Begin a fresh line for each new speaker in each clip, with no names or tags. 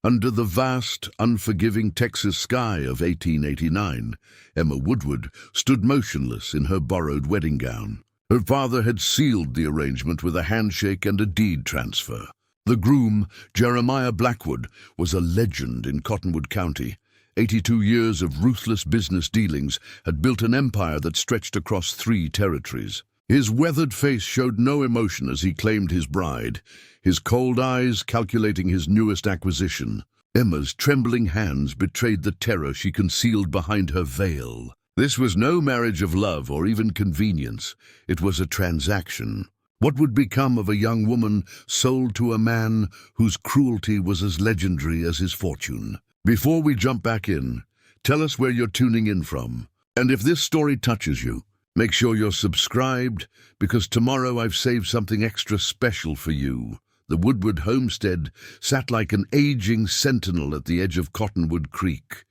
Under the vast, unforgiving Texas sky of 1889, Emma Woodward stood motionless in her borrowed wedding gown. Her father had sealed the arrangement with a handshake and a deed transfer. The groom, Jeremiah Blackwood, was a legend in Cottonwood County. 82 years of ruthless business dealings had built an empire that stretched across 3 territories. His weathered face showed no emotion as he claimed his bride, his cold eyes calculating his newest acquisition. Emma's trembling hands betrayed the terror she concealed behind her veil. This was no marriage of love or even convenience. It was a transaction. What would become of a young woman sold to a man whose cruelty was as legendary as his fortune? Before we jump back in, tell us where you're tuning in from. And if this story touches you, make sure you're subscribed, because tomorrow I've saved something extra special for you. The Woodward homestead sat like an aging sentinel at the edge of Cottonwood Creek.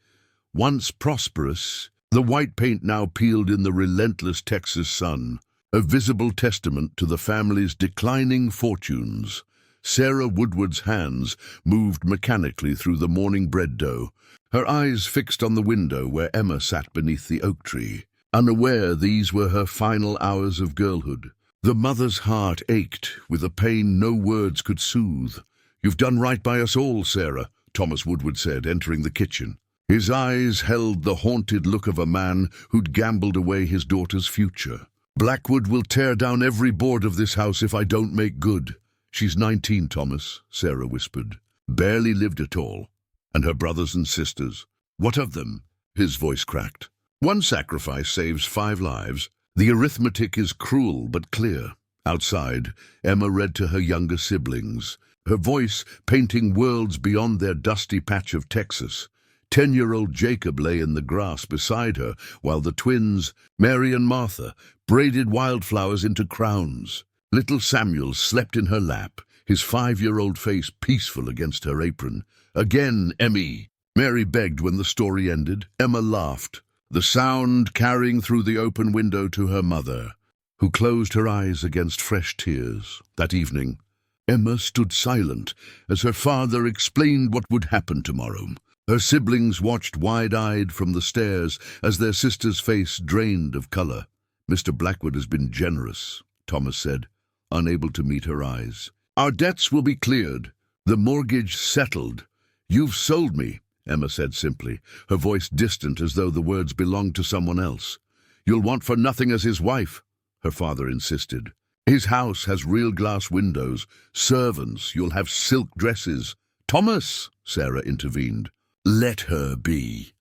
Once prosperous, the white paint now peeled in the relentless Texas sun, a visible testament to the family's declining fortunes. Sarah Woodward's hands moved mechanically through the morning bread dough, her eyes fixed on the window where Emma sat beneath the oak tree. Unaware these were her final hours of girlhood. The mother's heart ached with a pain no words could soothe. "You've done right by us all, Sarah," Thomas Woodward said, entering the kitchen. His eyes held the haunted look of a man who'd gambled away his daughter's future. "Blackwood will tear down every board of this house if I don't make good." "She's 19, Thomas," Sarah whispered. "Barely lived at all. And her brothers and sisters. What of them?" His voice cracked. "One sacrifice saves 5 lives. The arithmetic is cruel but clear." Outside, Emma read to her younger siblings, her voice painting worlds beyond their dusty patch of Texas. 10-year-old Jacob lay in the grass beside her, while the twins, Mary and Martha, braided wildflowers into crowns. Little Samuel slept in her lap, his 5-year-old face peaceful against her apron. "Again, Emmy," Mary begged when the story ended. Emma laughed, the sound carrying through the open window to her mother, who closed her eyes against fresh tears. That evening, Emma stood silent as her father explained what would happen tomorrow. Her siblings watched wide-eyed from the stairs as their sister's face drained of color. "Mr. Blackwood has been generous," Thomas said, unable to meet her eyes. "Our debts will be cleared, the mortgage settled. You've sold me," Emma said simply, her voice distant as though the words belonged to someone else. "You'll want for nothing as his wife," her father insisted. "His house has real glass windows, servants, you'll have silk dresses." "Thomas," Sarah intervened. "Let her be."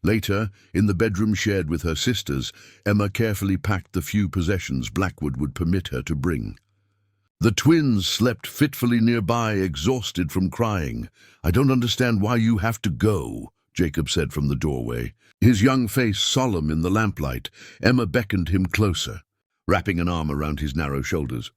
Later, in the bedroom shared with her sisters, Emma carefully packed the few possessions Blackwood would permit her to bring. The twins slept fitfully nearby, exhausted from crying. "I don't understand why you have to go," Jacob said from the doorway, his young face solemn in the lamplight. Emma beckoned him closer, wrapping an arm around his narrow shoulders.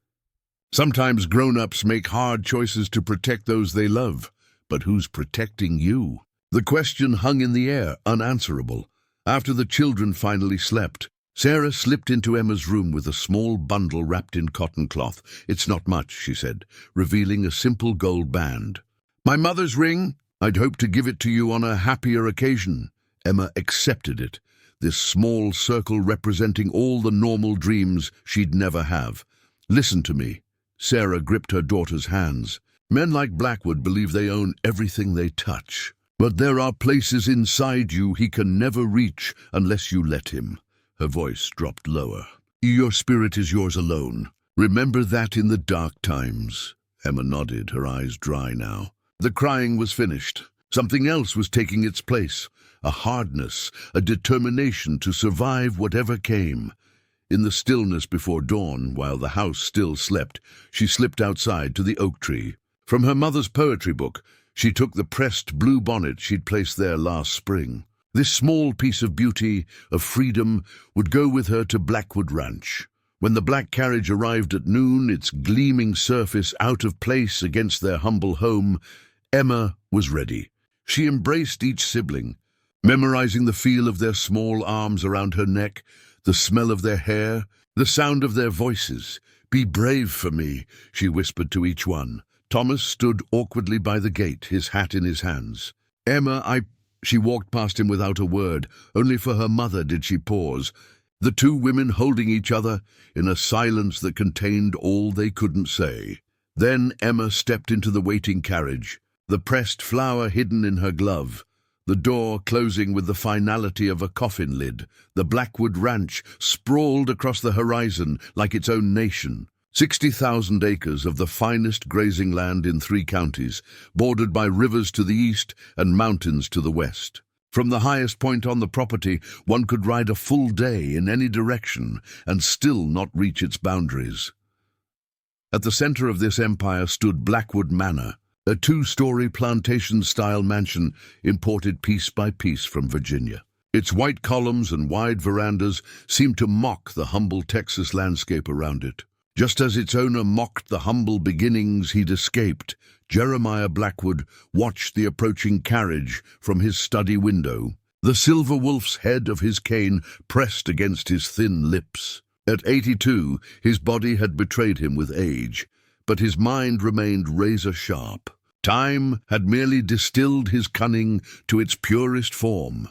"Sometimes grown-ups make hard choices to protect those they love, but who's protecting you?" The question hung in the air, unanswerable. After the children finally slept, Sarah slipped into Emma's room with a small bundle wrapped in cotton cloth. "It's not much," she said, revealing a simple gold band. "My mother's ring? I'd hoped to give it to you on a happier occasion." Emma accepted it, this small circle representing all the normal dreams she'd never have. "Listen to me." Sarah gripped her daughter's hands. "Men like Blackwood believe they own everything they touch. But there are places inside you he can never reach unless you let him." Her voice dropped lower. "Your spirit is yours alone. Remember that in the dark times." Emma nodded, her eyes dry now. The crying was finished. Something else was taking its place, a hardness, a determination to survive whatever came. In the stillness before dawn, while the house still slept, she slipped outside to the oak tree. From her mother's poetry book, she took the pressed blue bonnet she'd placed there last spring. This small piece of beauty, of freedom, would go with her to Blackwood Ranch. When the black carriage arrived at noon, its gleaming surface out of place against their humble home, Emma was ready. She embraced each sibling, memorizing the feel of their small arms around her neck, the smell of their hair, the sound of their voices. "Be brave for me," she whispered to each one. Thomas stood awkwardly by the gate, his hat in his hands. "Emma, She walked past him without a word. Only for her mother did she pause. The two women holding each other in a silence that contained all they couldn't say. Then Emma stepped into the waiting carriage, the pressed flower hidden in her glove, the door closing with the finality of a coffin lid. The Blackwood Ranch sprawled across the horizon like its own nation. 60,000 acres of the finest grazing land in 3 counties, bordered by rivers to the east and mountains to the west. From the highest point on the property, one could ride a full day in any direction and still not reach its boundaries. At the center of this empire stood Blackwood Manor, a 2-story plantation-style mansion imported piece by piece from Virginia. Its white columns and wide verandas seemed to mock the humble Texas landscape around it. Just as its owner mocked the humble beginnings he'd escaped, Jeremiah Blackwood watched the approaching carriage from his study window, the silver wolf's head of his cane pressed against his thin lips. At 82, his body had betrayed him with age, but his mind remained razor-sharp. Time had merely distilled his cunning to its purest form.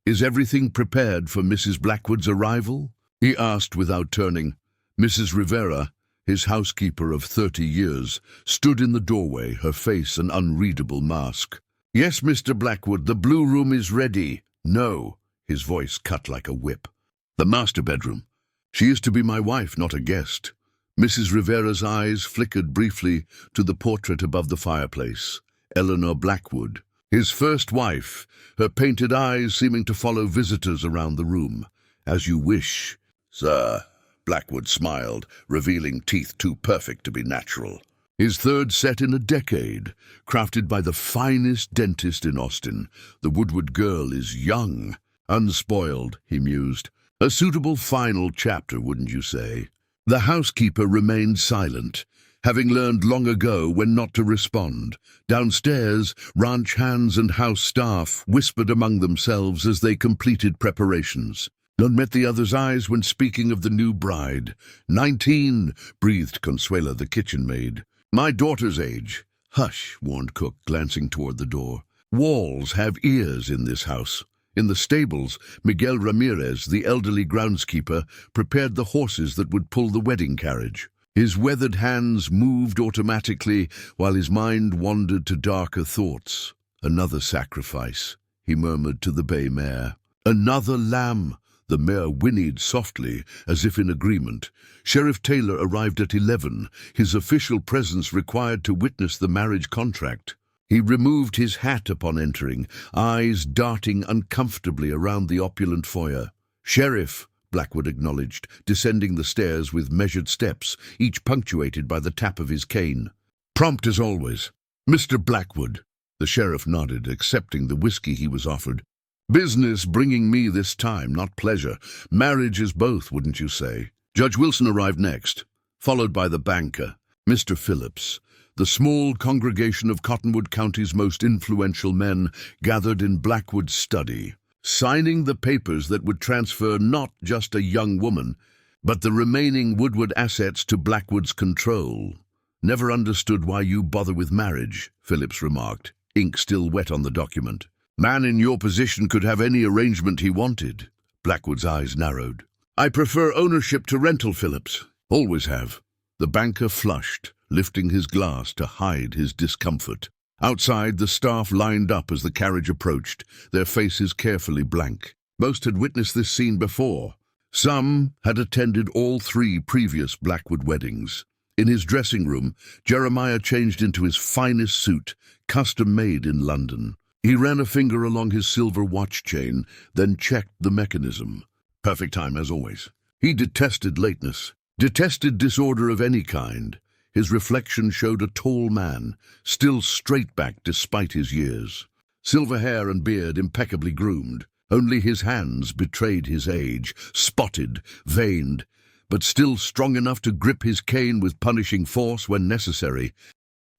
"Is everything prepared for Mrs. Blackwood's arrival?" he asked without turning. Mrs. Rivera, his housekeeper of 30 years, stood in the doorway, her face an unreadable mask. "Yes, Mr. Blackwood, the blue room is ready." "No," his voice cut like a whip. "The master bedroom. She is to be my wife, not a guest." Mrs. Rivera's eyes flickered briefly to the portrait above the fireplace. Eleanor Blackwood, his first wife, her painted eyes seeming to follow visitors around the room. "As you wish, sir." Blackwood smiled, revealing teeth too perfect to be natural. His third set in a decade, crafted by the finest dentist in Austin. The Woodward girl is young, unspoiled, he mused. A suitable final chapter, wouldn't you say? The housekeeper remained silent, having learned long ago when not to respond. Downstairs, ranch hands and house staff whispered among themselves as they completed preparations. None met the other's eyes when speaking of the new bride. 19, breathed Consuela, the kitchen maid. "My daughter's age." "Hush," warned Cook, glancing toward the door. "Walls have ears in this house." In the stables, Miguel Ramirez, the elderly groundskeeper, prepared the horses that would pull the wedding carriage. His weathered hands moved automatically while his mind wandered to darker thoughts. "Another sacrifice," he murmured to the bay mare. "Another lamb." The mare whinnied softly, as if in agreement. Sheriff Taylor arrived at 11, his official presence required to witness the marriage contract. He removed his hat upon entering, eyes darting uncomfortably around the opulent foyer. "Sheriff," Blackwood acknowledged, descending the stairs with measured steps, each punctuated by the tap of his cane. "Prompt as always." "Mr. Blackwood." The sheriff nodded, accepting the whiskey he was offered. "Business bringing me this time, not pleasure. Marriage is both, wouldn't you say?" Judge Wilson arrived next, followed by the banker, Mr. Phillips. The small congregation of Cottonwood County's most influential men gathered in Blackwood's study, signing the papers that would transfer not just a young woman, but the remaining Woodward assets to Blackwood's control. "Never understood why you bother with marriage," Phillips remarked, ink still wet on the document. "Man in your position could have any arrangement he wanted." Blackwood's eyes narrowed. "I prefer ownership to rental, Phillips. Always have." The banker flushed, lifting his glass to hide his discomfort. Outside, the staff lined up as the carriage approached, their faces carefully blank. Most had witnessed this scene before. Some had attended all 3 previous Blackwood weddings. In his dressing room, Jeremiah changed into his finest suit, custom-made in London. He ran a finger along his silver watch chain, then checked the mechanism. Perfect time, as always. He detested lateness, detested disorder of any kind. His reflection showed a tall man, still straight-backed despite his years. Silver hair and beard impeccably groomed. Only his hands betrayed his age, spotted, veined, but still strong enough to grip his cane with punishing force when necessary.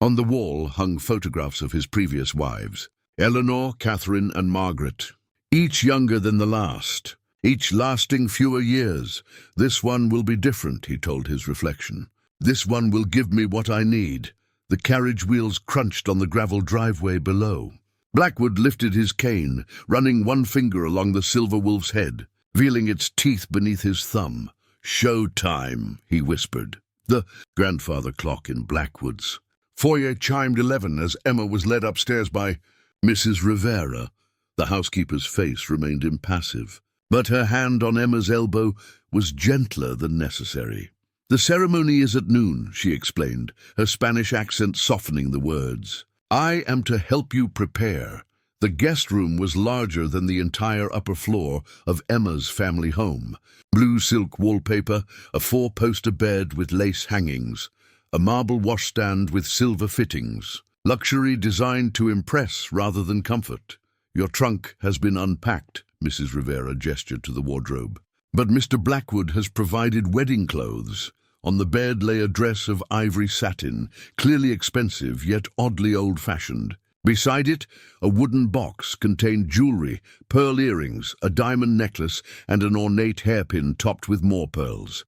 On the wall hung photographs of his previous wives. Eleanor, Catherine, and Margaret, each younger than the last, each lasting fewer years. "This one will be different," he told his reflection. "This one will give me what I need." The carriage wheels crunched on the gravel driveway below. Blackwood lifted his cane, running one finger along the silver wolf's head, feeling its teeth beneath his thumb. "Show time," he whispered. The grandfather clock in Blackwood's foyer chimed 11 as Emma was led upstairs by Mrs. Rivera. The housekeeper's face remained impassive, but her hand on Emma's elbow was gentler than necessary. "The ceremony is at noon," she explained, her Spanish accent softening the words. "I am to help you prepare." The guest room was larger than the entire upper floor of Emma's family home. Blue silk wallpaper, a four-poster bed with lace hangings, a marble washstand with silver fittings. Luxury designed to impress rather than comfort. "Your trunk has been unpacked," Mrs. Rivera gestured to the wardrobe. "But Mr. Blackwood has provided wedding clothes." On the bed lay a dress of ivory satin, clearly expensive yet oddly old-fashioned. Beside it, a wooden box contained jewelry, pearl earrings, a diamond necklace, and an ornate hairpin topped with more pearls.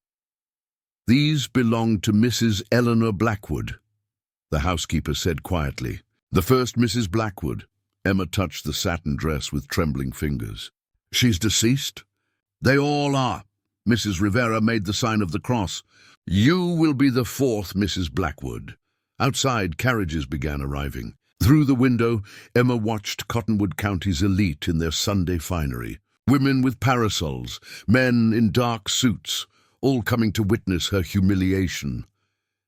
"These belong to Mrs. Eleanor Blackwood," the housekeeper said quietly. "The first Mrs. Blackwood." Emma touched the satin dress with trembling fingers. "She's deceased?" "They all are." Mrs. Rivera made the sign of the cross. "You will be the fourth Mrs. Blackwood." Outside, carriages began arriving. Through the window, Emma watched Cottonwood County's elite in their Sunday finery. Women with parasols, men in dark suits, all coming to witness her humiliation.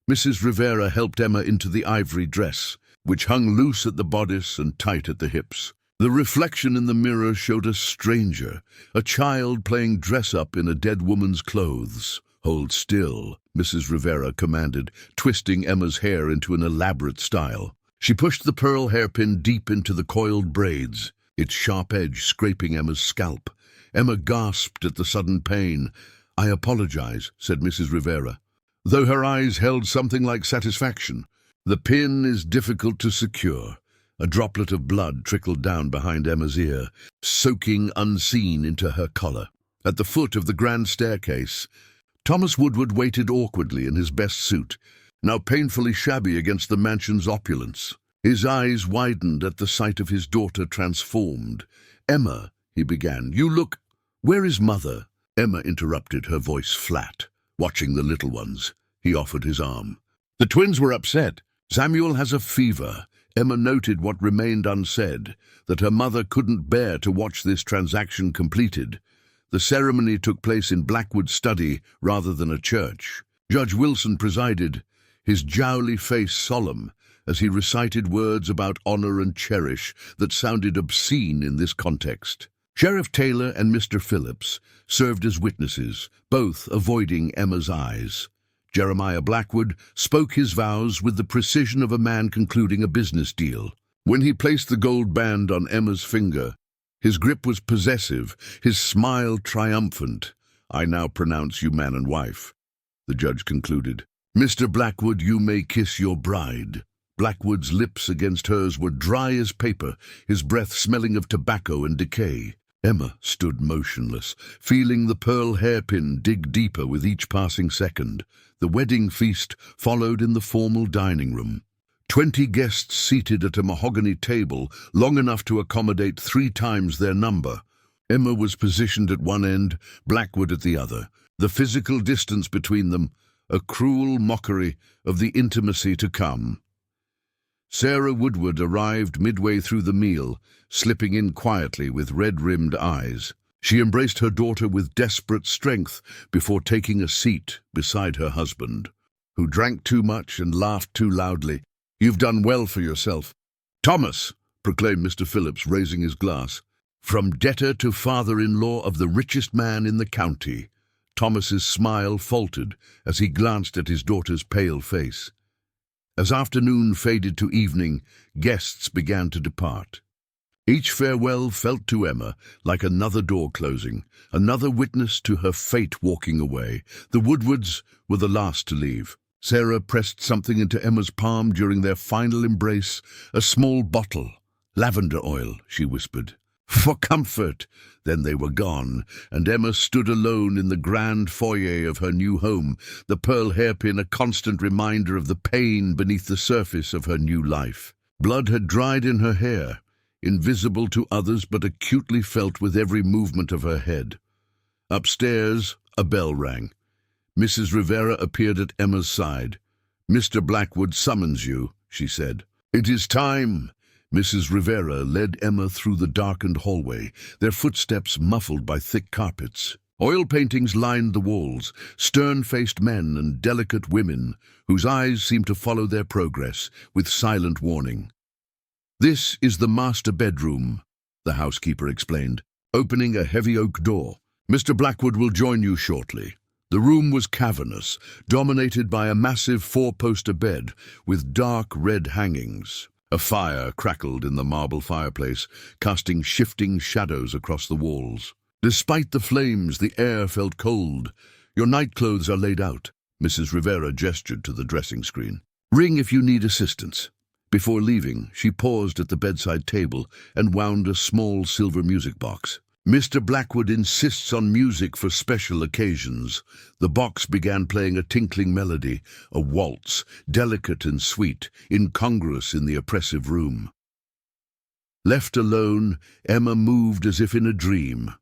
Mrs. Rivera helped Emma into the ivory dress, which hung loose at the bodice and tight at the hips. The reflection in the mirror showed a stranger, a child playing dress-up in a dead woman's clothes. "Hold still," Mrs. Rivera commanded, twisting Emma's hair into an elaborate style. She pushed the pearl hairpin deep into the coiled braids, its sharp edge scraping Emma's scalp. Emma gasped at the sudden pain. "I apologize," said Mrs. Rivera, though her eyes held something like satisfaction. "The pin is difficult to secure." A droplet of blood trickled down behind Emma's ear, soaking unseen into her collar. At the foot of the grand staircase, Thomas Woodward waited awkwardly in his best suit, now painfully shabby against the mansion's opulence. His eyes widened at the sight of his daughter transformed. "Emma," he began, "you look—" "Where is Mother?" Emma interrupted, her voice flat. "Watching the little ones." He offered his arm. "The twins were upset. Samuel has a fever." Emma noted what remained unsaid, that her mother couldn't bear to watch this transaction completed. The ceremony took place in Blackwood's study rather than a church. Judge Wilson presided, his jowly face solemn, as he recited words about honor and cherish that sounded obscene in this context. Sheriff Taylor and Mr. Phillips served as witnesses, both avoiding Emma's eyes. Jeremiah Blackwood spoke his vows with the precision of a man concluding a business deal. When he placed the gold band on Emma's finger, his grip was possessive, his smile triumphant. "I now pronounce you man and wife," the judge concluded. "Mr. Blackwood, you may kiss your bride." Blackwood's lips against hers were dry as paper, his breath smelling of tobacco and decay. Emma stood motionless, feeling the pearl hairpin dig deeper with each passing second. The wedding feast followed in the formal dining room. 20 guests seated at a mahogany table, long enough to accommodate 3 times their number. Emma was positioned at one end, Blackwood at the other. The physical distance between them, a cruel mockery of the intimacy to come. Sarah Woodward arrived midway through the meal, slipping in quietly with red-rimmed eyes. She embraced her daughter with desperate strength before taking a seat beside her husband, who drank too much and laughed too loudly. "You've done well for yourself." "Thomas," proclaimed Mr. Phillips, raising his glass, "from debtor to father-in-law of the richest man in the county." Thomas's smile faltered as he glanced at his daughter's pale face. As afternoon faded to evening, guests began to depart. Each farewell felt to Emma like another door closing, another witness to her fate walking away. The Woodwards were the last to leave. Sarah pressed something into Emma's palm during their final embrace, a small bottle. "Lavender oil," she whispered. for comfort. Then they were gone, and Emma stood alone in the grand foyer of her new home, the pearl hairpin a constant reminder of the pain beneath the surface of her new life. Blood had dried in her hair, invisible to others but acutely felt with every movement of her head. Upstairs, a bell rang. Mrs. Rivera appeared at Emma's side. "Mr. Blackwood summons you," she said. "It is time." Mrs. Rivera led Emma through the darkened hallway, their footsteps muffled by thick carpets. Oil paintings lined the walls, stern-faced men and delicate women, whose eyes seemed to follow their progress with silent warning. "This is the master bedroom," the housekeeper explained, opening a heavy oak door. "Mr. Blackwood will join you shortly." The room was cavernous, dominated by a massive four-poster bed with dark red hangings. A fire crackled in the marble fireplace, casting shifting shadows across the walls. Despite the flames, the air felt cold. "Your nightclothes are laid out," Mrs. Rivera gestured to the dressing screen. "Ring if you need assistance." Before leaving, she paused at the bedside table and wound a small silver music box. "Mr. Blackwood insists on music for special occasions." The box began playing a tinkling melody, a waltz, delicate and sweet, incongruous in the oppressive room. Left alone, Emma moved as if in a dream.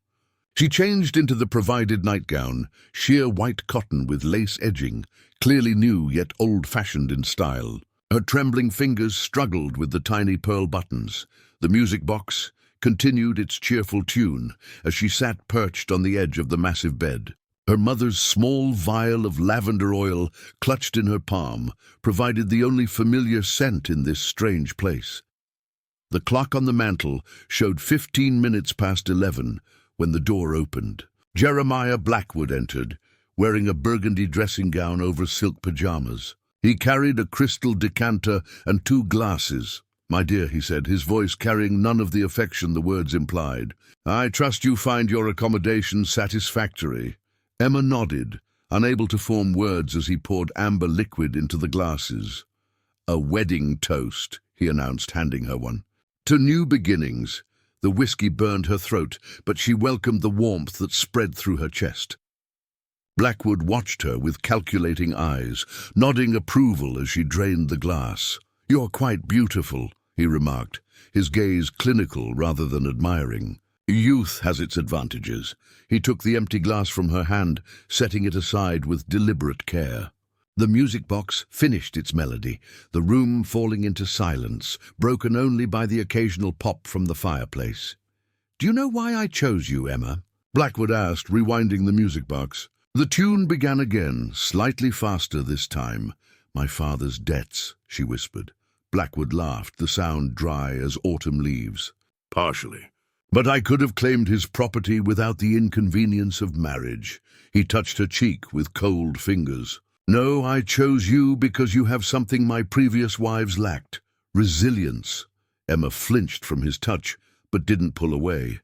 She changed into the provided nightgown, sheer white cotton with lace edging, clearly new yet old-fashioned in style. Her trembling fingers struggled with the tiny pearl buttons. The music box continued its cheerful tune as she sat perched on the edge of the massive bed. Her mother's small vial of lavender oil, clutched in her palm, provided the only familiar scent in this strange place. The clock on the mantel showed 15 minutes past 11 when the door opened. Jeremiah Blackwood entered, wearing a burgundy dressing gown over silk pajamas. He carried a crystal decanter and 2 glasses. "My dear," he said, his voice carrying none of the affection the words implied, "I trust you find your accommodation satisfactory." Emma nodded, unable to form words as he poured amber liquid into the glasses. "A wedding toast," he announced, handing her one. "To new beginnings." The whiskey burned her throat, but she welcomed the warmth that spread through her chest. Blackwood watched her with calculating eyes, nodding approval as she drained the glass. "You're quite beautiful," he remarked, his gaze clinical rather than admiring. "Youth has its advantages." He took the empty glass from her hand, setting it aside with deliberate care. The music box finished its melody, the room falling into silence, broken only by the occasional pop from the fireplace. "Do you know why I chose you, Emma?" Blackwood asked, rewinding the music box. The tune began again, slightly faster this time. "My father's debts," she whispered. Blackwood laughed, the sound dry as autumn leaves. "Partially. But I could have claimed his property without the inconvenience of marriage." He touched her cheek with cold fingers. "No, I chose you because you have something my previous wives lacked. Resilience." Emma flinched from his touch, but didn't pull away.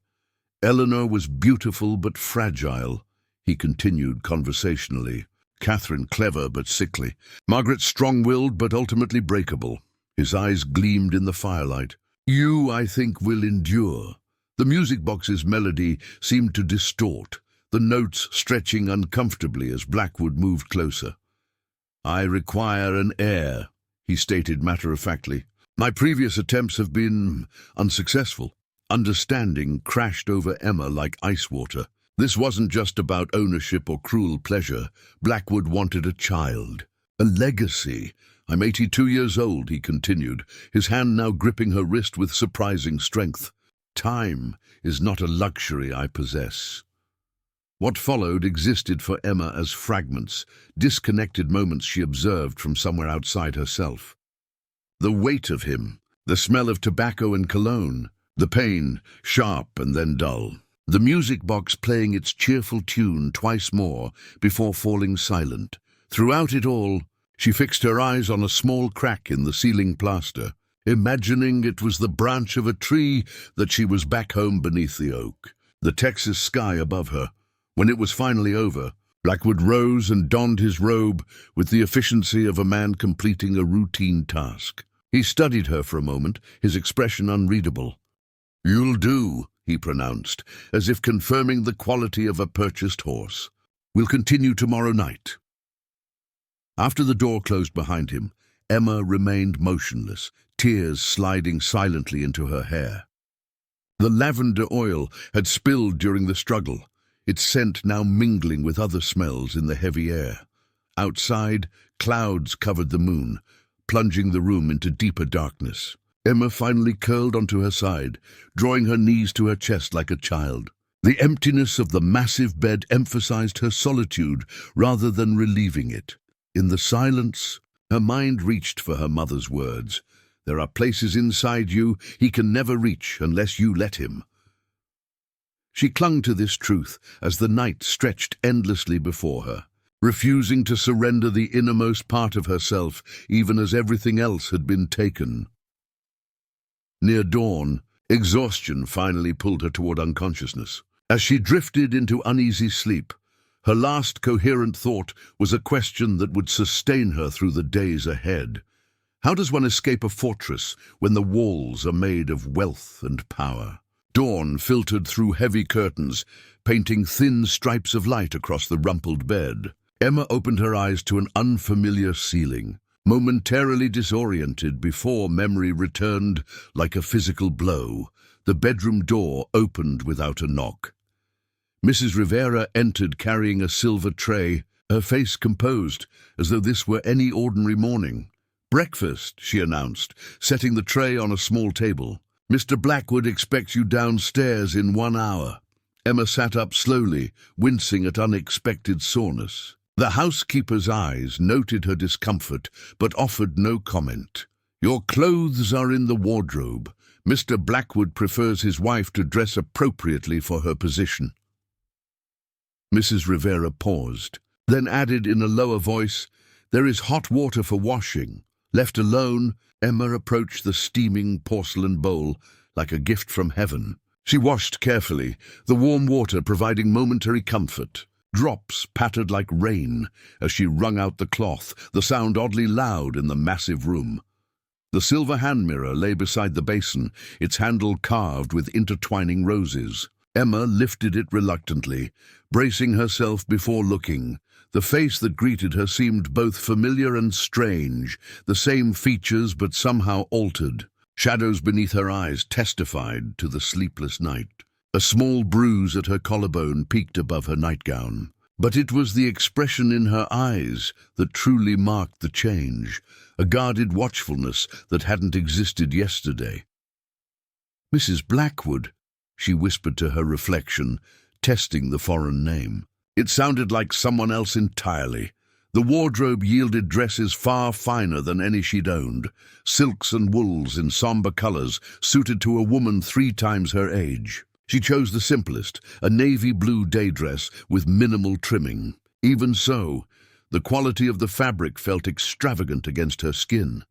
"Eleanor was beautiful but fragile," he continued conversationally. "Catherine clever but sickly. Margaret strong-willed but ultimately breakable." His eyes gleamed in the firelight. "You, I think, will endure." The music box's melody seemed to distort, the notes stretching uncomfortably as Blackwood moved closer. "I require an heir," he stated matter-of-factly. "My previous attempts have been unsuccessful." Understanding crashed over Emma like ice water. This wasn't just about ownership or cruel pleasure. Blackwood wanted a child, a legacy. "I'm 82 years old," he continued, his hand now gripping her wrist with surprising strength. "Time is not a luxury I possess." What followed existed for Emma as fragments, disconnected moments she observed from somewhere outside herself. The weight of him, the smell of tobacco and cologne, the pain, sharp and then dull. The music box playing its cheerful tune twice more before falling silent. Throughout it all, she fixed her eyes on a small crack in the ceiling plaster, imagining it was the branch of a tree that she was back home beneath the oak, the Texas sky above her. When it was finally over, Blackwood rose and donned his robe with the efficiency of a man completing a routine task. He studied her for a moment, his expression unreadable. "You'll do," he pronounced, as if confirming the quality of a purchased horse. "We'll continue tomorrow night." After the door closed behind him, Emma remained motionless, tears sliding silently into her hair. The lavender oil had spilled during the struggle, its scent now mingling with other smells in the heavy air. Outside, clouds covered the moon, plunging the room into deeper darkness. Emma finally curled onto her side, drawing her knees to her chest like a child. The emptiness of the massive bed emphasized her solitude rather than relieving it. In the silence, her mind reached for her mother's words. "There are places inside you he can never reach unless you let him." She clung to this truth as the night stretched endlessly before her, refusing to surrender the innermost part of herself, even as everything else had been taken. Near dawn, exhaustion finally pulled her toward unconsciousness. As she drifted into uneasy sleep, her last coherent thought was a question that would sustain her through the days ahead. How does one escape a fortress when the walls are made of wealth and power? Dawn filtered through heavy curtains, painting thin stripes of light across the rumpled bed. Emma opened her eyes to an unfamiliar ceiling, momentarily disoriented before memory returned like a physical blow. The bedroom door opened without a knock. Mrs. Rivera entered carrying a silver tray, her face composed, as though this were any ordinary morning. "Breakfast," she announced, setting the tray on a small table. "Mr. Blackwood expects you downstairs in 1 hour." Emma sat up slowly, wincing at unexpected soreness. The housekeeper's eyes noted her discomfort, but offered no comment. "Your clothes are in the wardrobe. Mr. Blackwood prefers his wife to dress appropriately for her position." Mrs. Rivera paused, then added in a lower voice, "There is hot water for washing." Left alone, Emma approached the steaming porcelain bowl like a gift from heaven. She washed carefully, the warm water providing momentary comfort. Drops pattered like rain as she wrung out the cloth, the sound oddly loud in the massive room. The silver hand mirror lay beside the basin, its handle carved with intertwining roses. Emma lifted it reluctantly, bracing herself before looking. The face that greeted her seemed both familiar and strange, the same features but somehow altered. Shadows beneath her eyes testified to the sleepless night. A small bruise at her collarbone peeked above her nightgown. But it was the expression in her eyes that truly marked the change, a guarded watchfulness that hadn't existed yesterday. "Mrs. Blackwood," she whispered to her reflection, testing the foreign name. It sounded like someone else entirely. The wardrobe yielded dresses far finer than any she'd owned, silks and wools in somber colors suited to a woman 3 times her age. She chose the simplest, a navy blue day dress with minimal trimming. Even so, the quality of the fabric felt extravagant against her skin.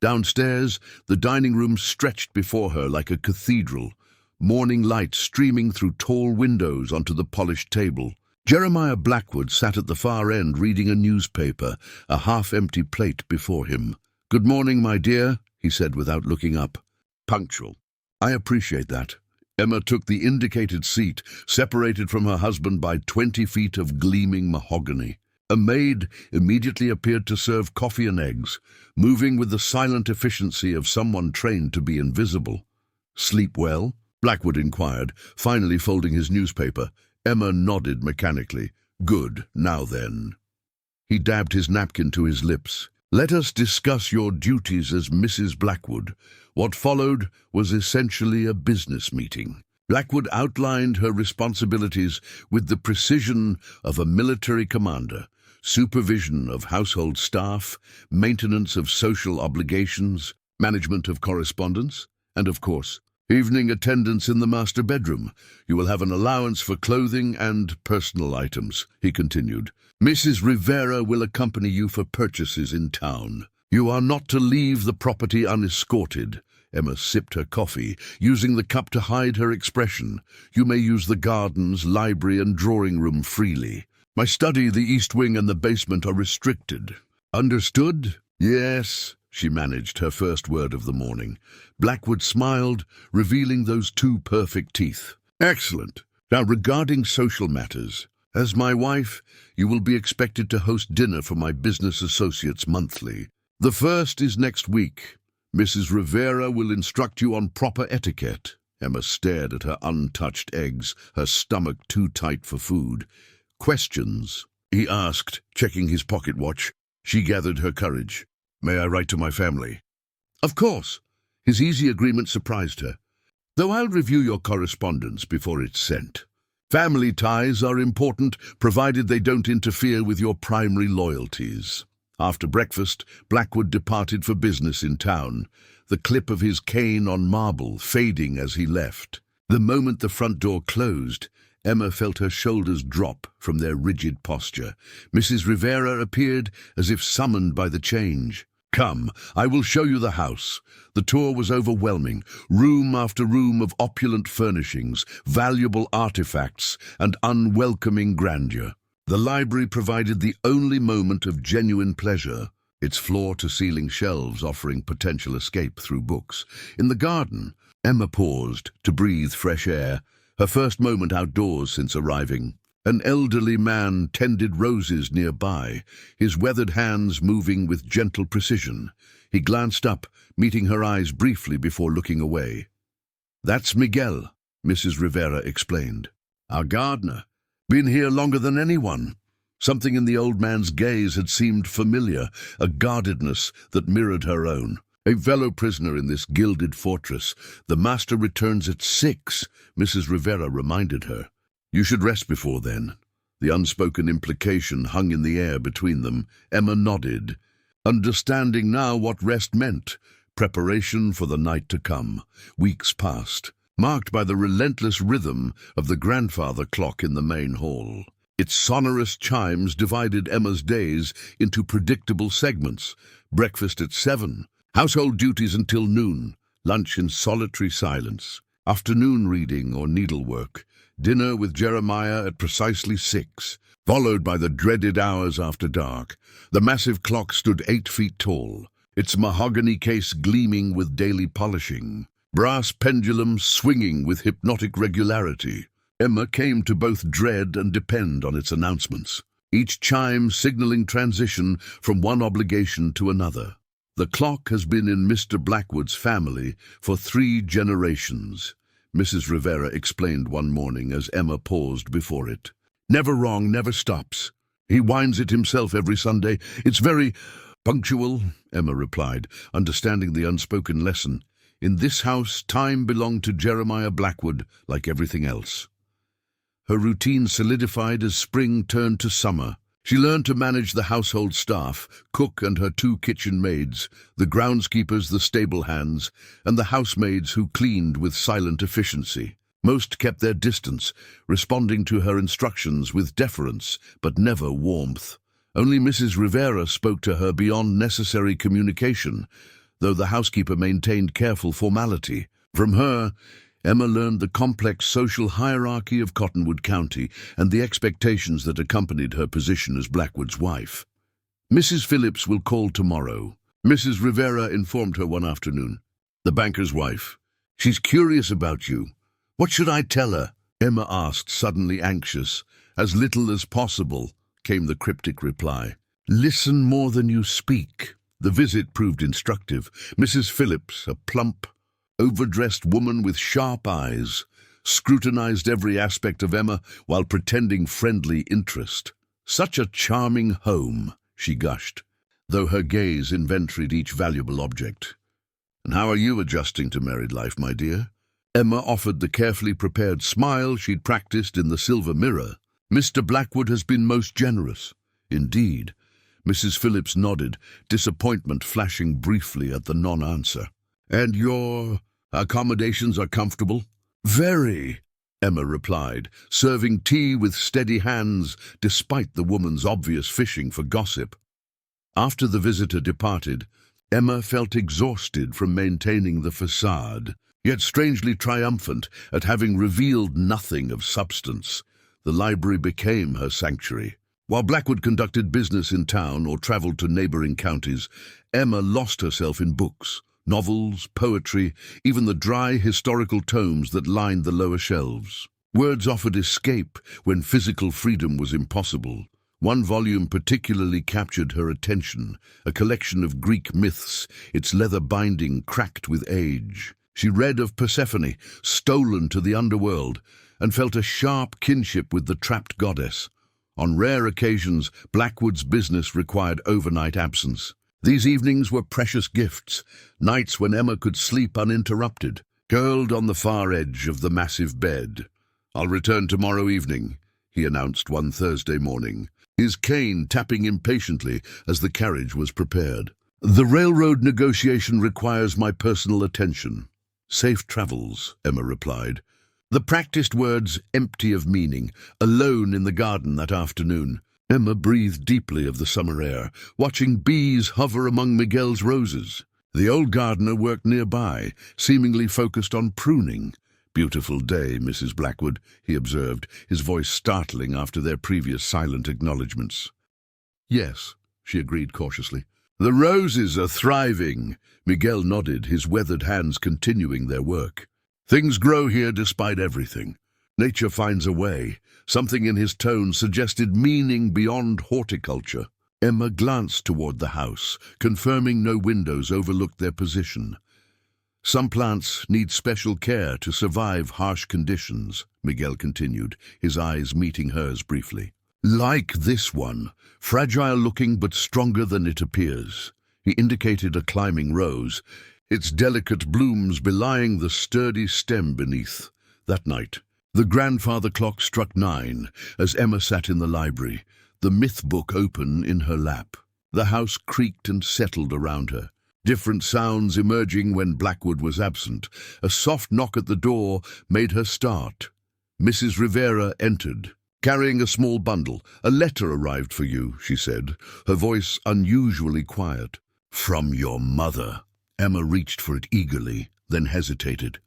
Downstairs, the dining room stretched before her like a cathedral, morning light streaming through tall windows onto the polished table. Jeremiah Blackwood sat at the far end reading a newspaper, a half-empty plate before him. "Good morning, my dear," he said without looking up. Punctual. "I appreciate that." Emma took the indicated seat, separated from her husband by 20 feet of gleaming mahogany. A maid immediately appeared to serve coffee and eggs, moving with the silent efficiency of someone trained to be invisible. "Sleep well?" Blackwood inquired, finally folding his newspaper. Emma nodded mechanically. "Good, now then." He dabbed his napkin to his lips. "Let us discuss your duties as Mrs. Blackwood." What followed was essentially a business meeting. Blackwood outlined her responsibilities with the precision of a military commander: supervision of household staff, maintenance of social obligations, management of correspondence, and, of course, evening attendance in the master bedroom. "You will have an allowance for clothing and personal items," he continued. "Mrs. Rivera will accompany you for purchases in town. You are not to leave the property unescorted." Emma sipped her coffee, using the cup to hide her expression. "You may use the gardens, library, and drawing room freely. My study, the east wing, and the basement are restricted." "Understood?" "Yes." she managed her first word of the morning. Blackwood smiled, revealing those two perfect teeth. Excellent. Now, regarding social matters, as my wife, you will be expected to host dinner for my business associates monthly. The first is next week. Mrs. Rivera will instruct you on proper etiquette. Emma stared at her untouched eggs, her stomach too tight for food. Questions? He asked, checking his pocket watch. She gathered her courage. May I write to my family? Of course. His easy agreement surprised her. Though I'll review your correspondence before it's sent. Family ties are important, provided they don't interfere with your primary loyalties. After breakfast, Blackwood departed for business in town, the clip of his cane on marble fading as he left. The moment the front door closed, Emma felt her shoulders drop from their rigid posture. Mrs. Rivera appeared as if summoned by the change. Come, I will show you the house. The tour was overwhelming, room after room of opulent furnishings, valuable artifacts, and unwelcoming grandeur. The library provided the only moment of genuine pleasure, its floor-to-ceiling shelves offering potential escape through books. In the garden, Emma paused to breathe fresh air, her first moment outdoors since arriving. An elderly man tended roses nearby, his weathered hands moving with gentle precision. He glanced up, meeting her eyes briefly before looking away. That's Miguel, Mrs. Rivera explained. Our gardener. Been here longer than anyone. Something in the old man's gaze had seemed familiar, a guardedness that mirrored her own. A fellow prisoner in this gilded fortress. The master returns at 6, Mrs. Rivera reminded her. You should rest before then. The unspoken implication hung in the air between them. Emma nodded, understanding now what rest meant. Preparation for the night to come. Weeks passed, marked by the relentless rhythm of the grandfather clock in the main hall. Its sonorous chimes divided Emma's days into predictable segments. Breakfast at 7, household duties until noon, lunch in solitary silence, afternoon reading or needlework, dinner with Jeremiah at precisely 6, followed by the dreaded hours after dark. The massive clock stood 8 feet tall, its mahogany case gleaming with daily polishing, brass pendulums swinging with hypnotic regularity. Emma came to both dread and depend on its announcements, each chime signaling transition from one obligation to another. The clock has been in Mr. Blackwood's family for 3 generations, Mrs. Rivera explained one morning as Emma paused before it. Never wrong, never stops. He winds it himself every Sunday. It's very punctual, Emma replied, understanding the unspoken lesson. In this house, time belonged to Jeremiah Blackwood, like everything else. Her routine solidified as spring turned to summer. She learned to manage the household staff, cook and her 2 kitchen maids, the groundskeepers, the stable hands, and the housemaids who cleaned with silent efficiency. Most kept their distance, responding to her instructions with deference, but never warmth. Only Mrs. Rivera spoke to her beyond necessary communication, though the housekeeper maintained careful formality. From her, Emma learned the complex social hierarchy of Cottonwood County and the expectations that accompanied her position as Blackwood's wife. Mrs. Phillips will call tomorrow, Mrs. Rivera informed her one afternoon. The banker's wife. She's curious about you. What should I tell her? Emma asked, suddenly anxious. As little as possible, came the cryptic reply. Listen more than you speak. The visit proved instructive. Mrs. Phillips, a plump, overdressed woman with sharp eyes, scrutinized every aspect of Emma while pretending friendly interest. Such a charming home, she gushed, though her gaze inventoried each valuable object. And how are you adjusting to married life, my dear? Emma offered the carefully prepared smile she'd practiced in the silver mirror. Mr. Blackwood has been most generous. Indeed. Mrs. Phillips nodded, disappointment flashing briefly at the non-answer. And your accommodations are comfortable? Very, Emma replied, serving tea with steady hands despite the woman's obvious fishing for gossip. After the visitor departed, Emma felt exhausted from maintaining the facade, yet strangely triumphant at having revealed nothing of substance. The library became her sanctuary. While Blackwood conducted business in town or travelled to neighbouring counties, Emma lost herself in books, novels, poetry, even the dry historical tomes that lined the lower shelves. Words offered escape when physical freedom was impossible. One volume particularly captured her attention, a collection of Greek myths, its leather binding cracked with age. She read of Persephone, stolen to the underworld, and felt a sharp kinship with the trapped goddess. On rare occasions, Blackwood's business required overnight absence. These evenings were precious gifts, nights when Emma could sleep uninterrupted, curled on the far edge of the massive bed. "I'll return tomorrow evening," he announced one Thursday morning, his cane tapping impatiently as the carriage was prepared. "The railroad negotiation requires my personal attention." "Safe travels," Emma replied. The practiced words empty of meaning, alone in the garden that afternoon. Emma breathed deeply of the summer air, watching bees hover among Miguel's roses. The old gardener worked nearby, seemingly focused on pruning. "Beautiful day, Mrs. Blackwood," he observed, his voice startling after their previous silent acknowledgments. "Yes," she agreed cautiously. "The roses are thriving." Miguel nodded, his weathered hands continuing their work. "Things grow here despite everything. Nature finds a way." Something in his tone suggested meaning beyond horticulture. Emma glanced toward the house, confirming no windows overlooked their position. "Some plants need special care to survive harsh conditions," Miguel continued, his eyes meeting hers briefly. "Like this one, fragile-looking but stronger than it appears." He indicated a climbing rose, its delicate blooms belying the sturdy stem beneath. That night, the grandfather clock struck 9 as Emma sat in the library, the myth book open in her lap. The house creaked and settled around her, different sounds emerging when Blackwood was absent. A soft knock at the door made her start. Mrs. Rivera entered, carrying a small bundle. "A letter arrived for you," she said, her voice unusually quiet. "From your mother." Emma reached for it eagerly, then hesitated.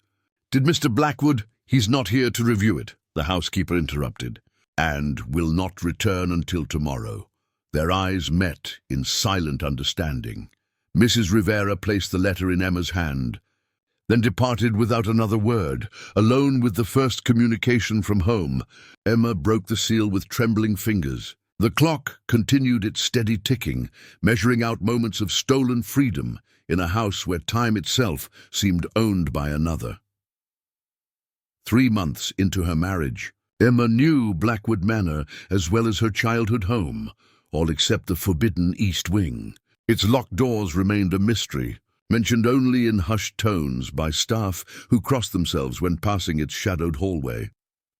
"Did Mr. Blackwood—" "He's not here to review it," the housekeeper interrupted, "and will not return until tomorrow." Their eyes met in silent understanding. Mrs. Rivera placed the letter in Emma's hand, then departed without another word. Alone with the first communication from home, Emma broke the seal with trembling fingers. The clock continued its steady ticking, measuring out moments of stolen freedom in a house where time itself seemed owned by another. 3 months into her marriage, Emma knew Blackwood Manor as well as her childhood home, all except the forbidden East Wing. Its locked doors remained a mystery, mentioned only in hushed tones by staff who crossed themselves when passing its shadowed hallway.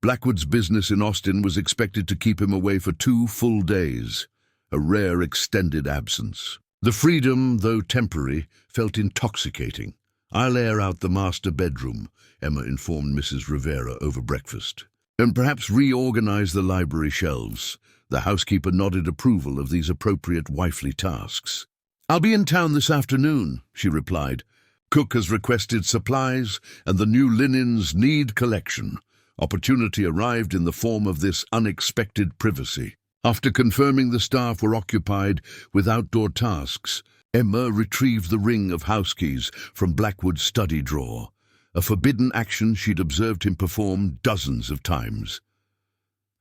Blackwood's business in Austin was expected to keep him away for 2 full days, a rare extended absence. The freedom, though temporary, felt intoxicating. "I'll air out the master bedroom," Emma informed Mrs. Rivera over breakfast, "and perhaps reorganize the library shelves." The housekeeper nodded approval of these appropriate wifely tasks. "I'll be in town this afternoon," she replied. "Cook has requested supplies, and the new linens need collection." Opportunity arrived in the form of this unexpected privacy. After confirming the staff were occupied with outdoor tasks, Emma retrieved the ring of house keys from Blackwood's study drawer, a forbidden action she'd observed him perform dozens of times.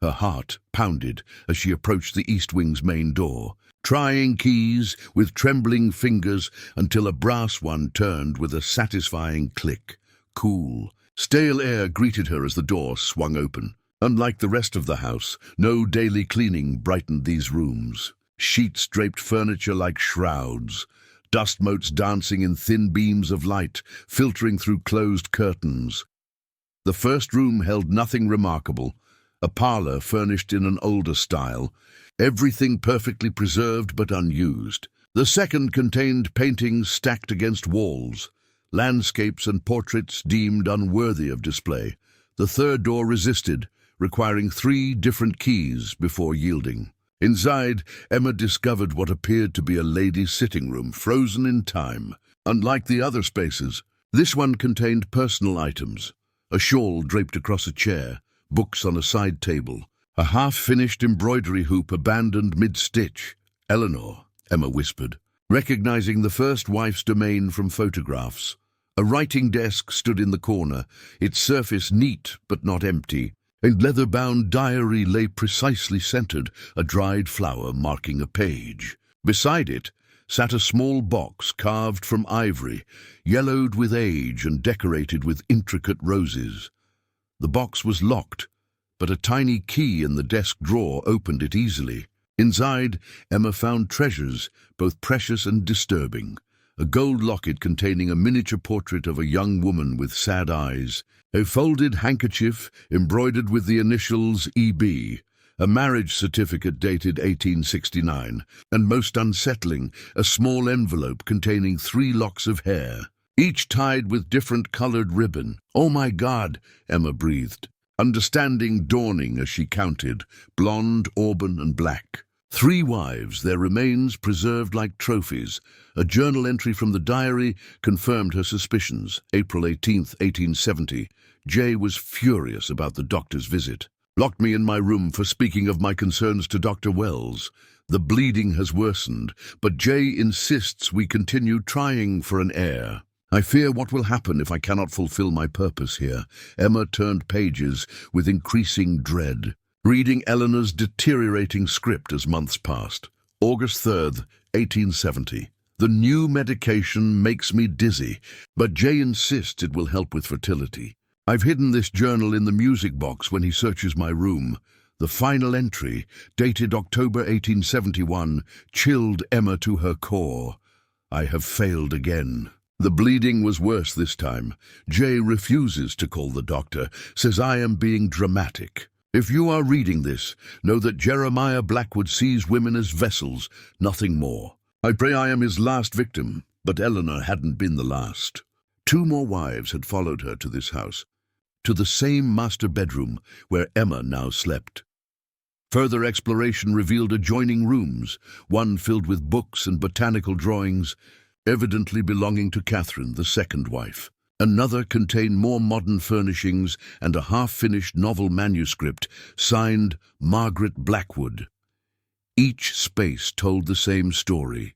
Her heart pounded as she approached the East Wing's main door, trying keys with trembling fingers until a brass one turned with a satisfying click. Cool, stale air greeted her as the door swung open. Unlike the rest of the house, no daily cleaning brightened these rooms. Sheets draped furniture like shrouds, dust motes dancing in thin beams of light, filtering through closed curtains. The first room held nothing remarkable, a parlor furnished in an older style, everything perfectly preserved but unused. The second contained paintings stacked against walls, landscapes and portraits deemed unworthy of display. The third door resisted, requiring 3 different keys before yielding. Inside, Emma discovered what appeared to be a lady's sitting room, frozen in time. Unlike the other spaces, this one contained personal items, a shawl draped across a chair, books on a side table, A half-finished embroidery hoop abandoned mid-stitch. Eleanor, Emma whispered, recognizing the first wife's domain from photographs. A writing desk stood in the corner, its surface neat but not empty. A leather-bound diary lay precisely centered, a dried flower marking a page. Beside it sat a small box carved from ivory, yellowed with age and decorated with intricate roses. The box was locked, but a tiny key in the desk drawer opened it easily. Inside, Emma found treasures, both precious and disturbing. A gold locket containing a miniature portrait of a young woman with sad eyes, a folded handkerchief embroidered with the initials E.B., a marriage certificate dated 1869, and most unsettling, a small envelope containing 3 locks of hair, each tied with different colored ribbon. "Oh my God," Emma breathed, understanding dawning as she counted, blonde, auburn, and black. 3 wives, their remains preserved like trophies. A journal entry from the diary confirmed her suspicions. April 18, 1870. Jay was furious about the doctor's visit. "Locked me in my room for speaking of my concerns to Dr. Wells. The bleeding has worsened, but Jay insists we continue trying for an heir. I fear what will happen if I cannot fulfill my purpose here." Emma turned pages with increasing dread, reading Eleanor's deteriorating script as months passed. August 3rd, 1870. "The new medication makes me dizzy, but Jay insists it will help with fertility. I've hidden this journal in the music box when he searches my room." The final entry, dated October 1871, chilled Emma to her core. "I have failed again." The bleeding was worse this time. Jay refuses to call the doctor, says I am being dramatic. "If you are reading this, know that Jeremiah Blackwood sees women as vessels, nothing more. I pray I am his last victim." But Eleanor hadn't been the last. 2 more wives had followed her to this house, to the same master bedroom where Emma now slept. Further exploration revealed adjoining rooms, one filled with books and botanical drawings, evidently belonging to Catherine, the second wife. Another contained more modern furnishings and a half-finished novel manuscript signed Margaret Blackwood. Each space told the same story.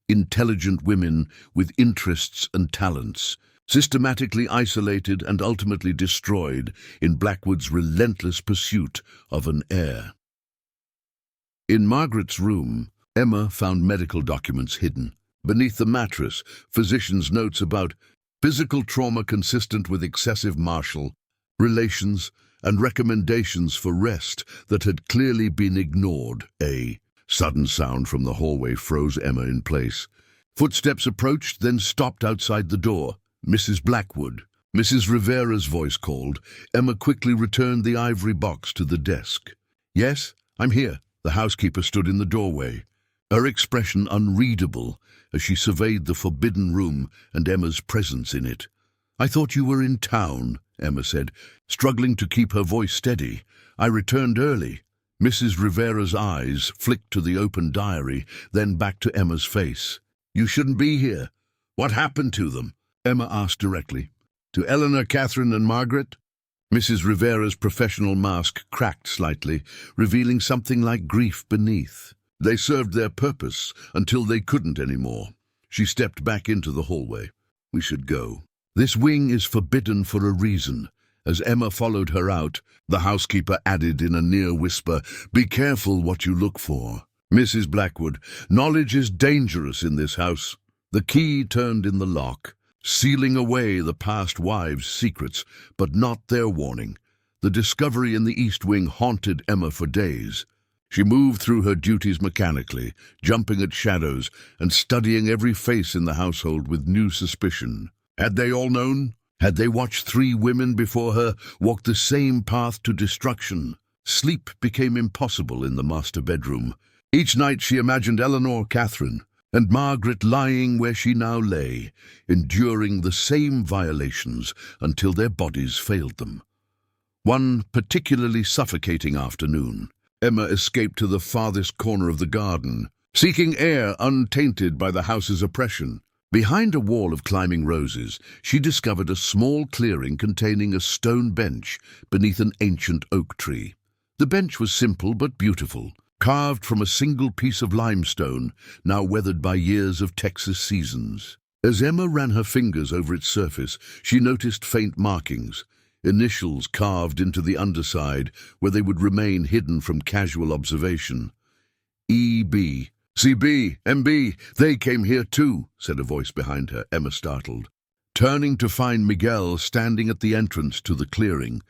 Intelligent women with interests and talents, systematically isolated and ultimately destroyed in Blackwood's relentless pursuit of an heir. In Margaret's room, Emma found medical documents hidden. Beneath the mattress, physicians' notes about physical trauma consistent with excessive martial relations and recommendations for rest that had clearly been ignored. A sudden sound from the hallway froze Emma in place. Footsteps approached, then stopped outside the door. "Mrs. Blackwood." Mrs. Rivera's voice called. Emma quickly returned the ivory box to the desk. "Yes, I'm here." The housekeeper stood in the doorway, her expression unreadable as she surveyed the forbidden room and Emma's presence in it. "I thought you were in town," Emma said, struggling to keep her voice steady. "I returned early." Mrs. Rivera's eyes flicked to the open diary, then back to Emma's face. "You shouldn't be here. What happened to them?" Emma asked directly. "To Eleanor, Catherine, and Margaret?" Mrs. Rivera's professional mask cracked slightly, revealing something like grief beneath. "They served their purpose until they couldn't anymore." She stepped back into the hallway. "We should go. This wing is forbidden for a reason." As Emma followed her out, the housekeeper added in a near whisper, "Be careful what you look for. Mrs. Blackwood, knowledge is dangerous in this house." The key turned in the lock, sealing away the past wives' secrets, but not their warning. The discovery in the East Wing haunted Emma for days. She moved through her duties mechanically, jumping at shadows and studying every face in the household with new suspicion. Had they all known? Had they watched 3 women before her walk the same path to destruction? Sleep became impossible in the master bedroom. Each night she imagined Eleanor, Catherine, and Margaret lying where she now lay, enduring the same violations until their bodies failed them. One particularly suffocating afternoon, Emma escaped to the farthest corner of the garden, seeking air untainted by the house's oppression. Behind a wall of climbing roses, she discovered a small clearing containing a stone bench beneath an ancient oak tree. The bench was simple but beautiful, carved from a single piece of limestone, now weathered by years of Texas seasons. As Emma ran her fingers over its surface, she noticed faint markings, initials carved into the underside where they would remain hidden from casual observation. E.B. "C.B. M.B. They came here too," said a voice behind her, Emma startled. Turning to find Miguel standing at the entrance to the clearing,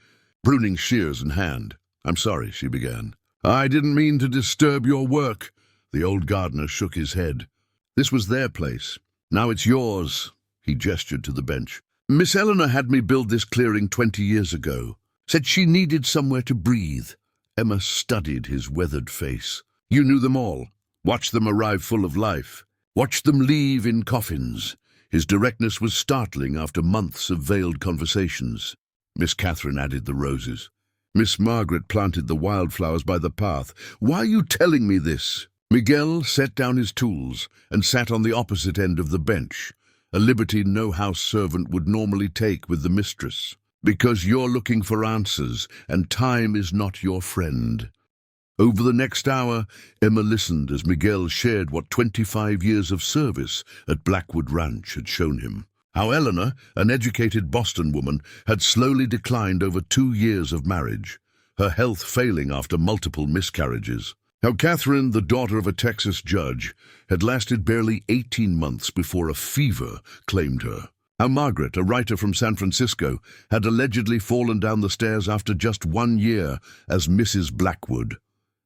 pruning shears in hand. "I'm sorry," she began. "I didn't mean to disturb your work." The old gardener shook his head. "This was their place. Now it's yours." He gestured to the bench. "Miss Eleanor had me build this clearing 20 years ago. Said she needed somewhere to breathe." Emma studied his weathered face. "You knew them all. Watched them arrive full of life. Watched them leave in coffins." His directness was startling after months of veiled conversations. Miss Catherine added the roses. Miss Margaret planted the wildflowers by the path. "Why are you telling me this?" Miguel set down his tools and sat on the opposite end of the bench, a liberty no house servant would normally take with the mistress. "Because you're looking for answers, and time is not your friend." Over the next hour, Emma listened as Miguel shared what 25 years of service at Blackwood Ranch had shown him. How Eleanor, an educated Boston woman, had slowly declined over 2 years of marriage, her health failing after multiple miscarriages. How Catherine, the daughter of a Texas judge, had lasted barely 18 months before a fever claimed her. How Margaret, a writer from San Francisco, had allegedly fallen down the stairs after just 1 year as Mrs. Blackwood.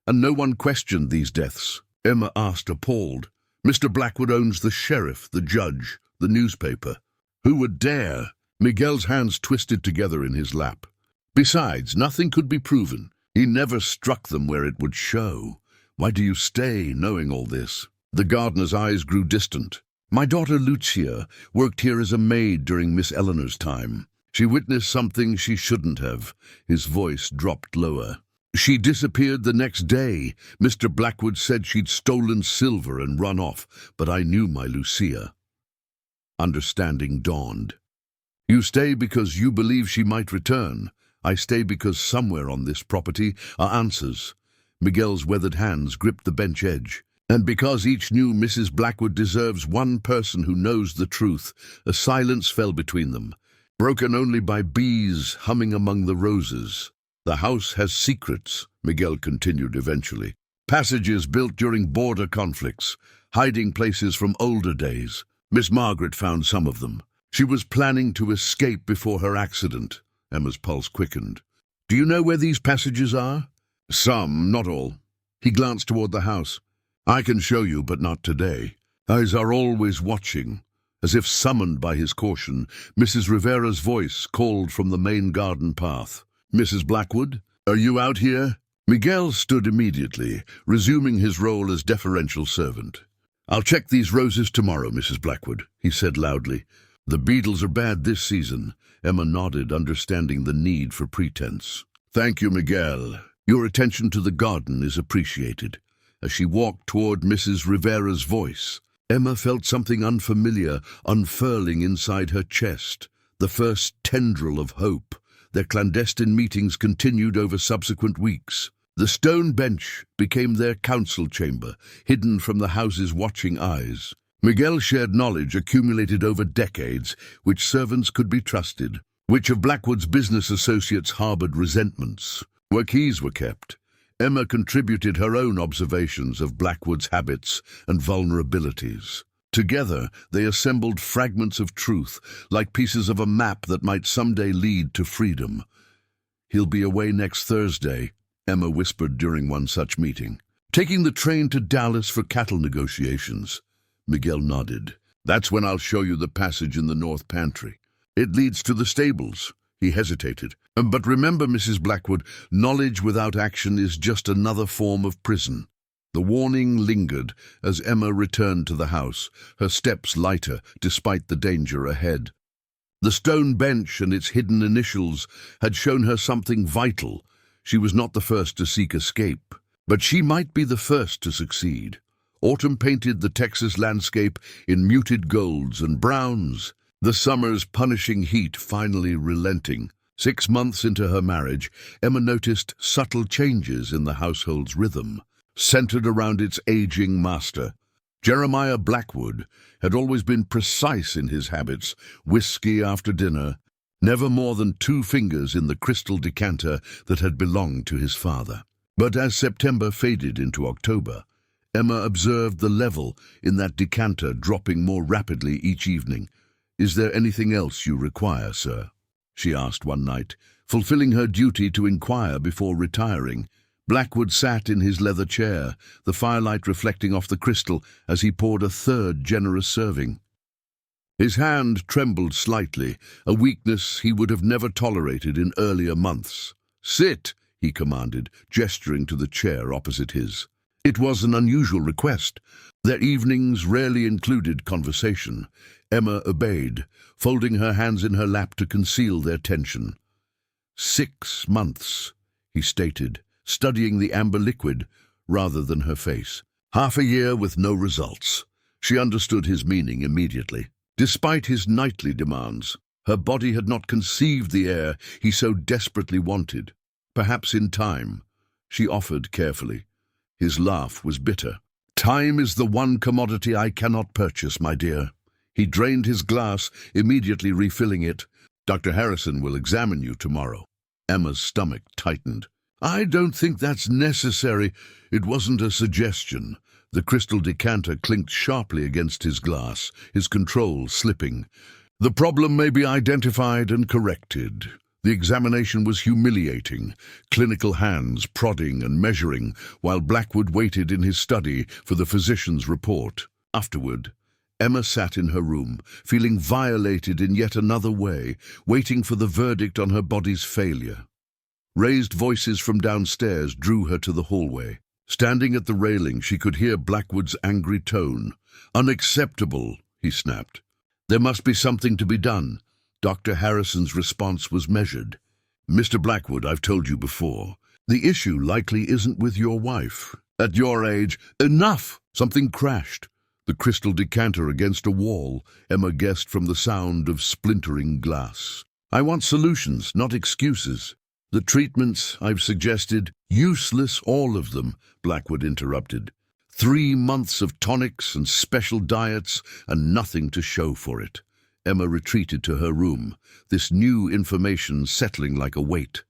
And no one questioned these deaths. Emma asked, appalled. "Mr. Blackwood owns the sheriff, the judge, the newspaper. Who would dare?" Miguel's hands twisted together in his lap. "Besides, nothing could be proven. He never struck them where it would show. Why do you stay, knowing all this?" The gardener's eyes grew distant. "My daughter Lucia worked here as a maid during Miss Eleanor's time. She witnessed something she shouldn't have." His voice dropped lower. "She disappeared the next day. Mr. Blackwood said she'd stolen silver and run off, but I knew my Lucia." Understanding dawned. "You stay because you believe she might return. I stay because somewhere on this property are answers." Miguel's weathered hands gripped the bench edge. "And because each new Mrs. Blackwood deserves one person who knows the truth." A silence fell between them, broken only by bees humming among the roses. "The house has secrets," Miguel continued eventually. "Passages built during border conflicts, hiding places from older days. Miss Margaret found some of them. She was planning to escape before her accident." Emma's pulse quickened. "Do you know where these passages are?" "Some, not all." He glanced toward the house. "I can show you, but not today. Eyes are always watching." As if summoned by his caution, Mrs. Rivera's voice called from the main garden path. "Mrs. Blackwood, are you out here?" Miguel stood immediately, resuming his role as deferential servant. "I'll check these roses tomorrow, Mrs. Blackwood," he said loudly. "The beetles are bad this season." Emma nodded, understanding the need for pretense. "Thank you, Miguel. Your attention to the garden is appreciated." As she walked toward Mrs. Rivera's voice, Emma felt something unfamiliar unfurling inside her chest, the first tendril of hope. Their clandestine meetings continued over subsequent weeks. The stone bench became their council chamber, hidden from the house's watching eyes. Miguel shared knowledge accumulated over decades, which servants could be trusted. Which of Blackwood's business associates harbored resentments? Where keys were kept? Emma contributed her own observations of Blackwood's habits and vulnerabilities. Together, they assembled fragments of truth, like pieces of a map that might someday lead to freedom. "He'll be away next Thursday," Emma whispered during one such meeting. "Taking the train to Dallas for cattle negotiations." Miguel nodded. "That's when I'll show you the passage in the north pantry. It leads to the stables." He hesitated. "But remember, Mrs. Blackwood, knowledge without action is just another form of prison." The warning lingered as Emma returned to the house, her steps lighter despite the danger ahead. The stone bench and its hidden initials had shown her something vital. She was not the first to seek escape, but she might be the first to succeed. Autumn painted the Texas landscape in muted golds and browns, the summer's punishing heat finally relenting. 6 months into her marriage, Emma noticed subtle changes in the household's rhythm, centered around its aging master. Jeremiah Blackwood had always been precise in his habits: whiskey after dinner, never more than 2 fingers in the crystal decanter that had belonged to his father. But as September faded into October, Emma observed the level in that decanter dropping more rapidly each evening. "Is there anything else you require, sir?" she asked one night, fulfilling her duty to inquire before retiring. Blackwood sat in his leather chair, the firelight reflecting off the crystal as he poured a 3rd generous serving. His hand trembled slightly, a weakness he would have never tolerated in earlier months. "Sit," he commanded, gesturing to the chair opposite his. It was an unusual request. Their evenings rarely included conversation. Emma obeyed, folding her hands in her lap to conceal their tension. 6 months, he stated, studying the amber liquid rather than her face. Half a year with no results. She understood his meaning immediately. Despite his nightly demands, her body had not conceived the air he so desperately wanted. "Perhaps in time," she offered carefully. His laugh was bitter. "Time is the one commodity I cannot purchase, my dear." He drained his glass, immediately refilling it. "Dr. Harrison will examine you tomorrow." Emma's stomach tightened. "I don't think that's necessary." It wasn't a suggestion. The crystal decanter clinked sharply against his glass, his control slipping. "The problem may be identified and corrected." The examination was humiliating, clinical hands prodding and measuring, while Blackwood waited in his study for the physician's report. Afterward, Emma sat in her room, feeling violated in yet another way, waiting for the verdict on her body's failure. Raised voices from downstairs drew her to the hallway. Standing at the railing, she could hear Blackwood's angry tone. "Unacceptable," he snapped. "There must be something to be done." Dr. Harrison's response was measured. "Mr. Blackwood, I've told you before, the issue likely isn't with your wife. At your age—" "Enough!" Something crashed. The crystal decanter against a wall, Emma guessed from the sound of splintering glass. "I want solutions, not excuses." "The treatments I've suggested—" "Useless, all of them," Blackwood interrupted. 3 months of tonics and special diets, and nothing to show for it. Emma retreated to her room, this new information settling like a weight.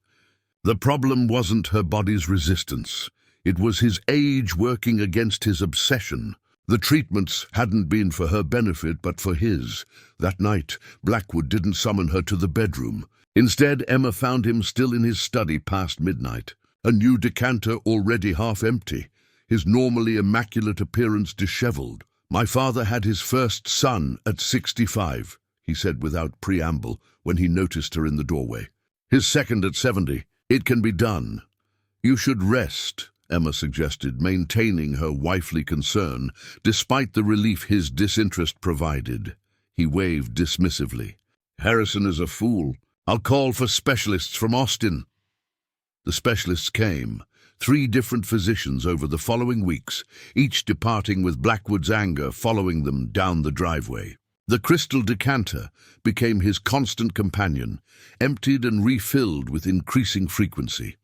The problem wasn't her body's resistance. It was his age working against his obsession. The treatments hadn't been for her benefit, but for his. That night, Blackwood didn't summon her to the bedroom. Instead, Emma found him still in his study past midnight, a new decanter already half empty, his normally immaculate appearance disheveled. "My father had his first son at 65, he said without preamble when he noticed her in the doorway. "His second at 70. It can be done." "You should rest," Emma suggested, maintaining her wifely concern, despite the relief his disinterest provided. He waved dismissively. "Harrison is a fool. I'll call for specialists from Austin." The specialists came, 3 different physicians over the following weeks, each departing with Blackwood's anger following them down the driveway. The crystal decanter became his constant companion, emptied and refilled with increasing frequency.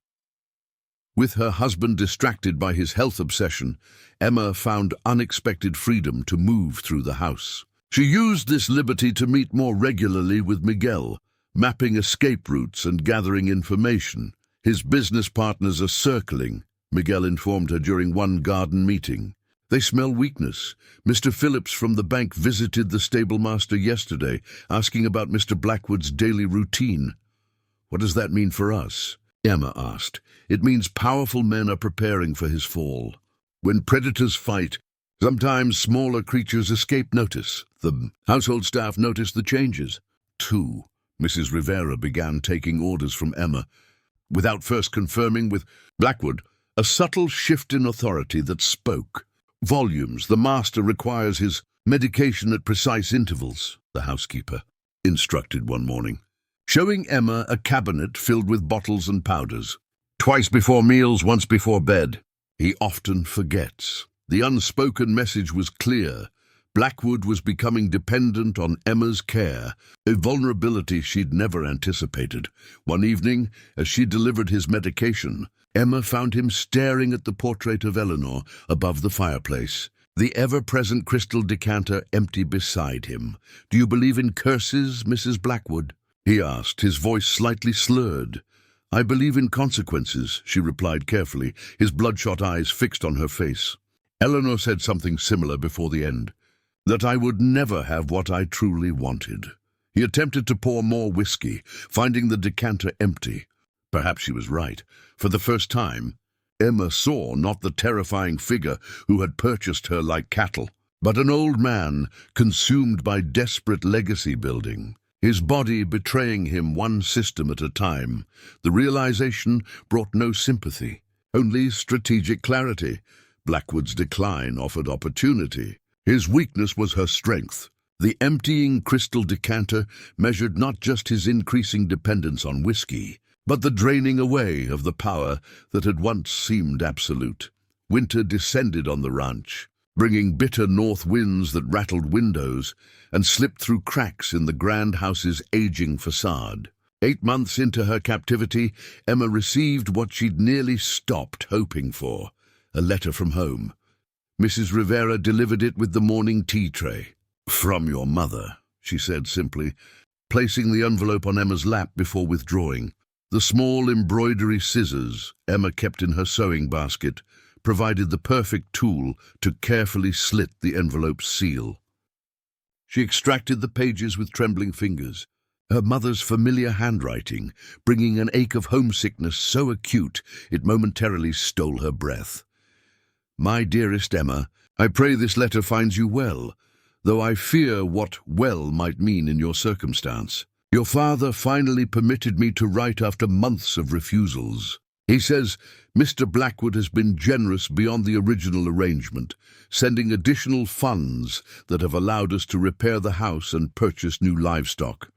With her husband distracted by his health obsession, Emma found unexpected freedom to move through the house. She used this liberty to meet more regularly with Miguel, mapping escape routes and gathering information. His business partners are circling, Miguel informed her during one garden meeting. "They smell weakness. Mr. Phillips from the bank visited the stablemaster yesterday, asking about Mr. Blackwood's daily routine." "What does that mean for us?" Emma asked. "It means powerful men are preparing for his fall. When predators fight, sometimes smaller creatures escape notice." The household staff noticed the changes. Too, Mrs. Rivera began taking orders from Emma, without first confirming with Blackwood, a subtle shift in authority that spoke volumes. "The master requires his medication at precise intervals," the housekeeper instructed one morning, showing Emma a cabinet filled with bottles and powders. "Twice before meals, once before bed." He often forgets. The unspoken message was clear. Blackwood was becoming dependent on Emma's care, a vulnerability she'd never anticipated. One evening, as she delivered his medication, Emma found him staring at the portrait of Eleanor above the fireplace, the ever-present crystal decanter empty beside him. "Do you believe in curses, Mrs. Blackwood?" he asked, his voice slightly slurred. "I believe in consequences," she replied carefully, his bloodshot eyes fixed on her face. Eleanor said something similar before the end, that I would never have what I truly wanted. He attempted to pour more whiskey, finding the decanter empty. Perhaps she was right. For the first time, Emma saw not the terrifying figure who had purchased her like cattle, but an old man consumed by desperate legacy building, his body betraying him one system at a time. The realization brought no sympathy, only strategic clarity. Blackwood's decline offered opportunity. His weakness was her strength. The emptying crystal decanter measured not just his increasing dependence on whiskey, but the draining away of the power that had once seemed absolute. Winter descended on the ranch, bringing bitter north winds that rattled windows and slipped through cracks in the grand house's aging facade. 8 months into her captivity, Emma received what she'd nearly stopped hoping for, a letter from home. Mrs. Rivera delivered it with the morning tea tray. "From your mother," she said simply, placing the envelope on Emma's lap before withdrawing. The small embroidery scissors Emma kept in her sewing basket provided the perfect tool to carefully slit the envelope's seal. She extracted the pages with trembling fingers, her mother's familiar handwriting bringing an ache of homesickness so acute it momentarily stole her breath. "My dearest Emma, I pray this letter finds you well, though I fear what well might mean in your circumstance. Your father finally permitted me to write after months of refusals. He says Mr. Blackwood has been generous beyond the original arrangement, sending additional funds that have allowed us to repair the house and purchase new livestock.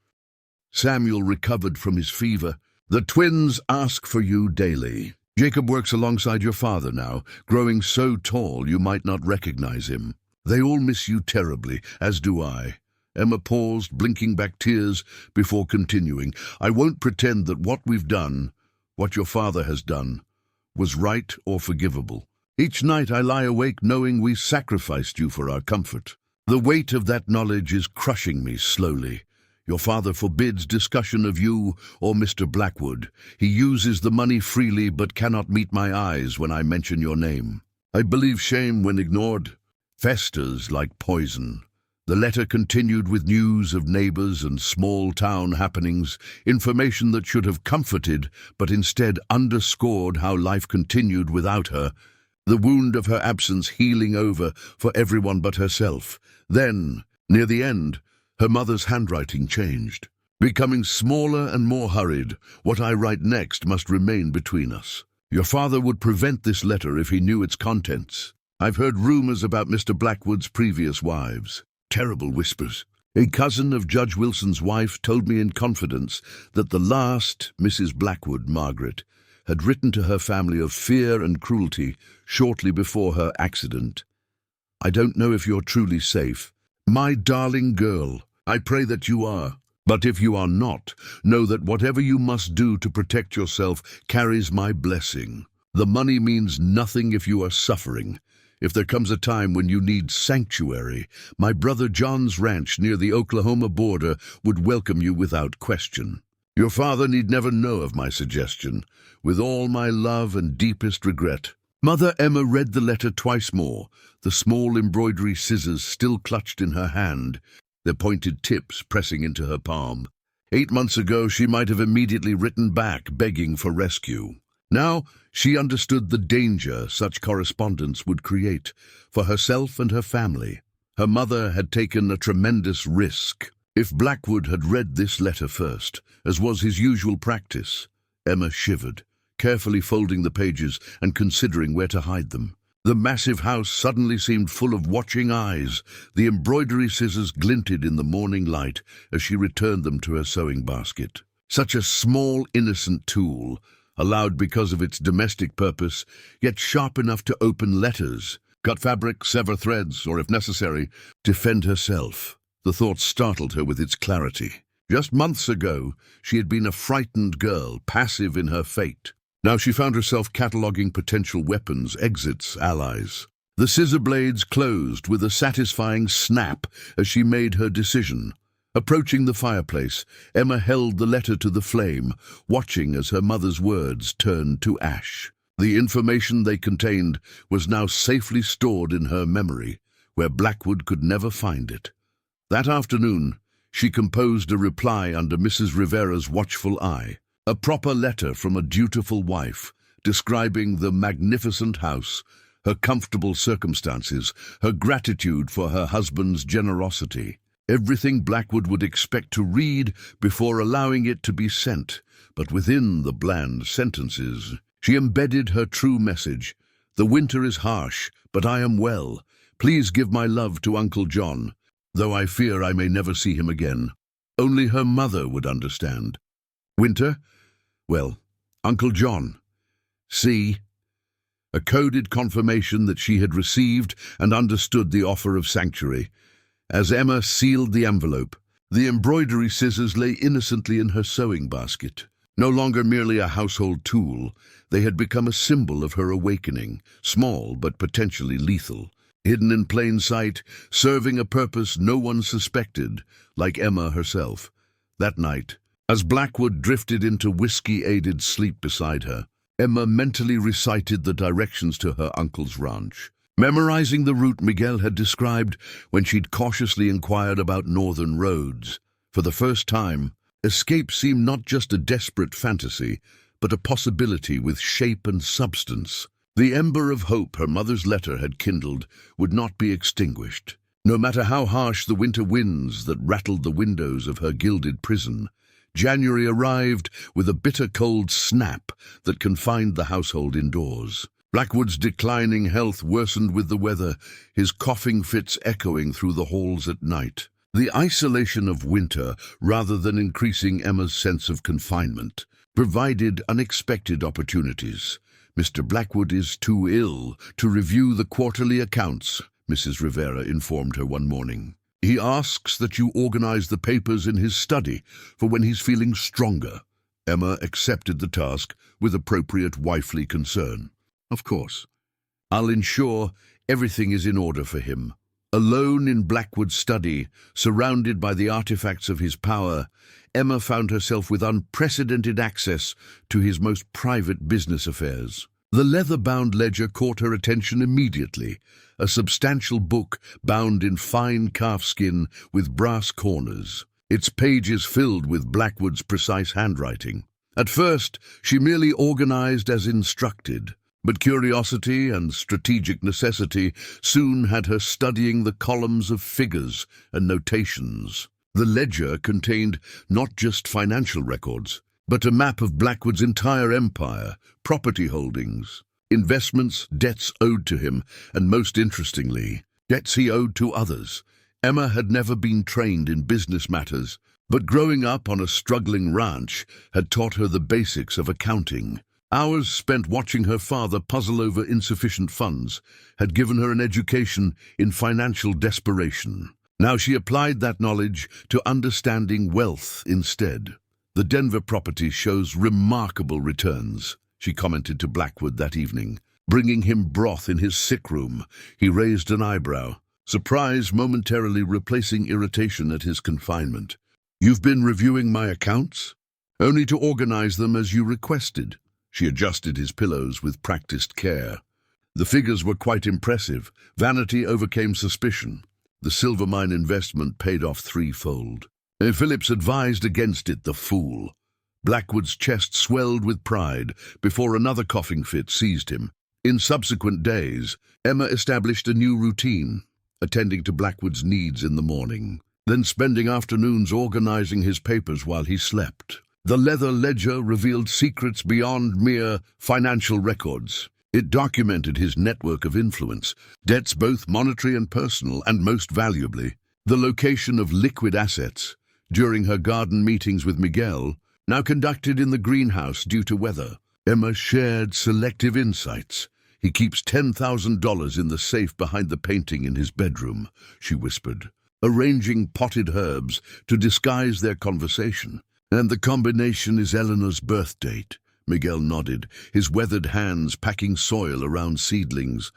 Samuel recovered from his fever. The twins ask for you daily. Jacob works alongside your father now, growing so tall you might not recognize him. They all miss you terribly, as do I." Emma paused, blinking back tears before continuing. "I won't pretend that what we've done, what your father has done, was right or forgivable. Each night I lie awake knowing we sacrificed you for our comfort. The weight of that knowledge is crushing me slowly. Your father forbids discussion of you or Mr. Blackwood. He uses the money freely but cannot meet my eyes when I mention your name. I believe shame, when ignored, festers like poison." The letter continued with news of neighbors and small-town happenings, information that should have comforted but instead underscored how life continued without her, the wound of her absence healing over for everyone but herself. Then, near the end, her mother's handwriting changed, becoming smaller and more hurried. "What I write next must remain between us. Your father would prevent this letter if he knew its contents. I've heard rumors about Mr. Blackwood's previous wives. Terrible whispers. A cousin of Judge Wilson's wife told me in confidence that the last, Mrs. Blackwood, Margaret, had written to her family of fear and cruelty shortly before her accident. I don't know if you're truly safe. My darling girl, I pray that you are. But if you are not, know that whatever you must do to protect yourself carries my blessing. The money means nothing if you are suffering. If there comes a time when you need sanctuary, my brother John's ranch near the Oklahoma border would welcome you without question. Your father need never know of my suggestion. With all my love and deepest regret." Mother Emma read the letter twice more, the small embroidery scissors still clutched in her hand, their pointed tips pressing into her palm. 8 months ago she might have immediately written back, begging for rescue. Now she understood the danger such correspondence would create for herself and her family. Her mother had taken a tremendous risk. If Blackwood had read this letter first, as was his usual practice, Emma shivered, carefully folding the pages and considering where to hide them. The massive house suddenly seemed full of watching eyes. The embroidery scissors glinted in the morning light as she returned them to her sewing basket. Such a small, innocent tool, allowed because of its domestic purpose, yet sharp enough to open letters, cut fabric, sever threads, or if necessary, defend herself. The thought startled her with its clarity. Just months ago, she had been a frightened girl, passive in her fate. Now she found herself cataloguing potential weapons, exits, allies. The scissor blades closed with a satisfying snap as she made her decision. Approaching the fireplace, Emma held the letter to the flame, watching as her mother's words turned to ash. The information they contained was now safely stored in her memory, where Blackwood could never find it. That afternoon, she composed a reply under Mrs. Rivera's watchful eye, a proper letter from a dutiful wife, describing the magnificent house, her comfortable circumstances, her gratitude for her husband's generosity. Everything Blackwood would expect to read before allowing it to be sent, but within the bland sentences, she embedded her true message. The winter is harsh, but I am well. Please give my love to Uncle John, though I fear I may never see him again. Only her mother would understand. Winter? Well, Uncle John. See? A coded confirmation that she had received and understood the offer of sanctuary. As Emma sealed the envelope, the embroidery scissors lay innocently in her sewing basket. No longer merely a household tool, they had become a symbol of her awakening, small but potentially lethal. Hidden in plain sight, serving a purpose no one suspected, like Emma herself. That night, as Blackwood drifted into whiskey-aided sleep beside her, Emma mentally recited the directions to her uncle's ranch, memorizing the route Miguel had described when she'd cautiously inquired about northern roads. For the first time, escape seemed not just a desperate fantasy, but a possibility with shape and substance. The ember of hope her mother's letter had kindled would not be extinguished. No matter how harsh the winter winds that rattled the windows of her gilded prison, January arrived with a bitter cold snap that confined the household indoors. Blackwood's declining health worsened with the weather, his coughing fits echoing through the halls at night. The isolation of winter, rather than increasing Emma's sense of confinement, provided unexpected opportunities. Mr. Blackwood is too ill to review the quarterly accounts, Mrs. Rivera informed her one morning. He asks that you organize the papers in his study for when he's feeling stronger. Emma accepted the task with appropriate wifely concern. Of course. I'll ensure everything is in order for him. Alone in Blackwood's study, surrounded by the artifacts of his power, Emma found herself with unprecedented access to his most private business affairs. The leather-bound ledger caught her attention immediately, a substantial book bound in fine calfskin with brass corners, its pages filled with Blackwood's precise handwriting. At first, she merely organized as instructed, but curiosity and strategic necessity soon had her studying the columns of figures and notations. The ledger contained not just financial records, but a map of Blackwood's entire empire, property holdings, investments, debts owed to him, and most interestingly, debts he owed to others. Emma had never been trained in business matters, but growing up on a struggling ranch had taught her the basics of accounting. Hours spent watching her father puzzle over insufficient funds had given her an education in financial desperation. Now she applied that knowledge to understanding wealth instead. The Denver property shows remarkable returns, she commented to Blackwood that evening. Bringing him broth in his sick room, he raised an eyebrow, surprise momentarily replacing irritation at his confinement. You've been reviewing my accounts? Only to organize them as you requested. She adjusted his pillows with practiced care. The figures were quite impressive. Vanity overcame suspicion. The silver mine investment paid off threefold. Phillips advised against it, the fool. Blackwood's chest swelled with pride before another coughing fit seized him. In subsequent days, Emma established a new routine, attending to Blackwood's needs in the morning, then spending afternoons organizing his papers while he slept. The leather ledger revealed secrets beyond mere financial records. It documented his network of influence, debts both monetary and personal, and most valuably, the location of liquid assets. During her garden meetings with Miguel, now conducted in the greenhouse due to weather, Emma shared selective insights, He keeps $10,000 in the safe behind the painting in his bedroom, she whispered, arranging potted herbs to disguise their conversation. And the combination is Eleanor's birth date. Miguel nodded, his weathered hands packing soil around seedlings.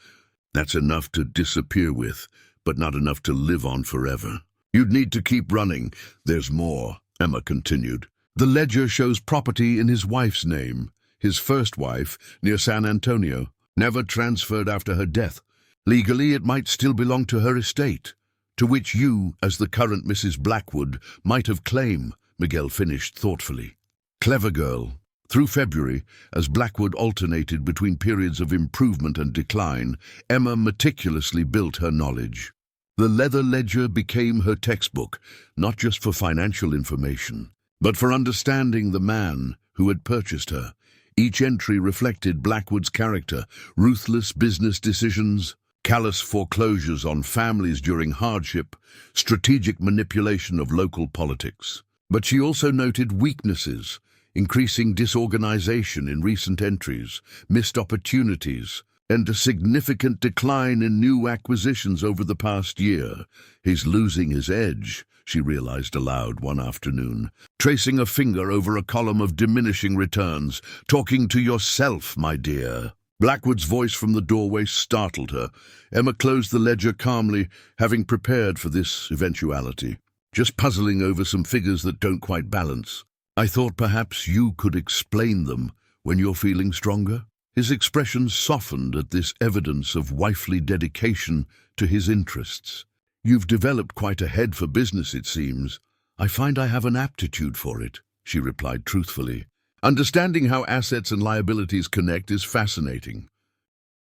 That's enough to disappear with, but not enough to live on forever. You'd need to keep running. There's more, Emma continued. The ledger shows property in his wife's name, his first wife, near San Antonio, never transferred after her death. Legally, it might still belong to her estate, to which you, as the current Mrs. Blackwood, might have claim, Miguel finished thoughtfully. Clever girl. Through February, as Blackwood alternated between periods of improvement and decline, Emma meticulously built her knowledge. The leather ledger became her textbook, not just for financial information, but for understanding the man who had purchased her. Each entry reflected Blackwood's character, ruthless business decisions, callous foreclosures on families during hardship, strategic manipulation of local politics. But she also noted weaknesses, increasing disorganization in recent entries, missed opportunities, and a significant decline in new acquisitions over the past year. He's losing his edge, she realized aloud one afternoon, tracing a finger over a column of diminishing returns. Talking to yourself, my dear. Blackwood's voice from the doorway startled her. Emma closed the ledger calmly, having prepared for this eventuality. Just puzzling over some figures that don't quite balance. I thought perhaps you could explain them when you're feeling stronger. His expression softened at this evidence of wifely dedication to his interests. You've developed quite a head for business, it seems. I find I have an aptitude for it, she replied truthfully. Understanding how assets and liabilities connect is fascinating.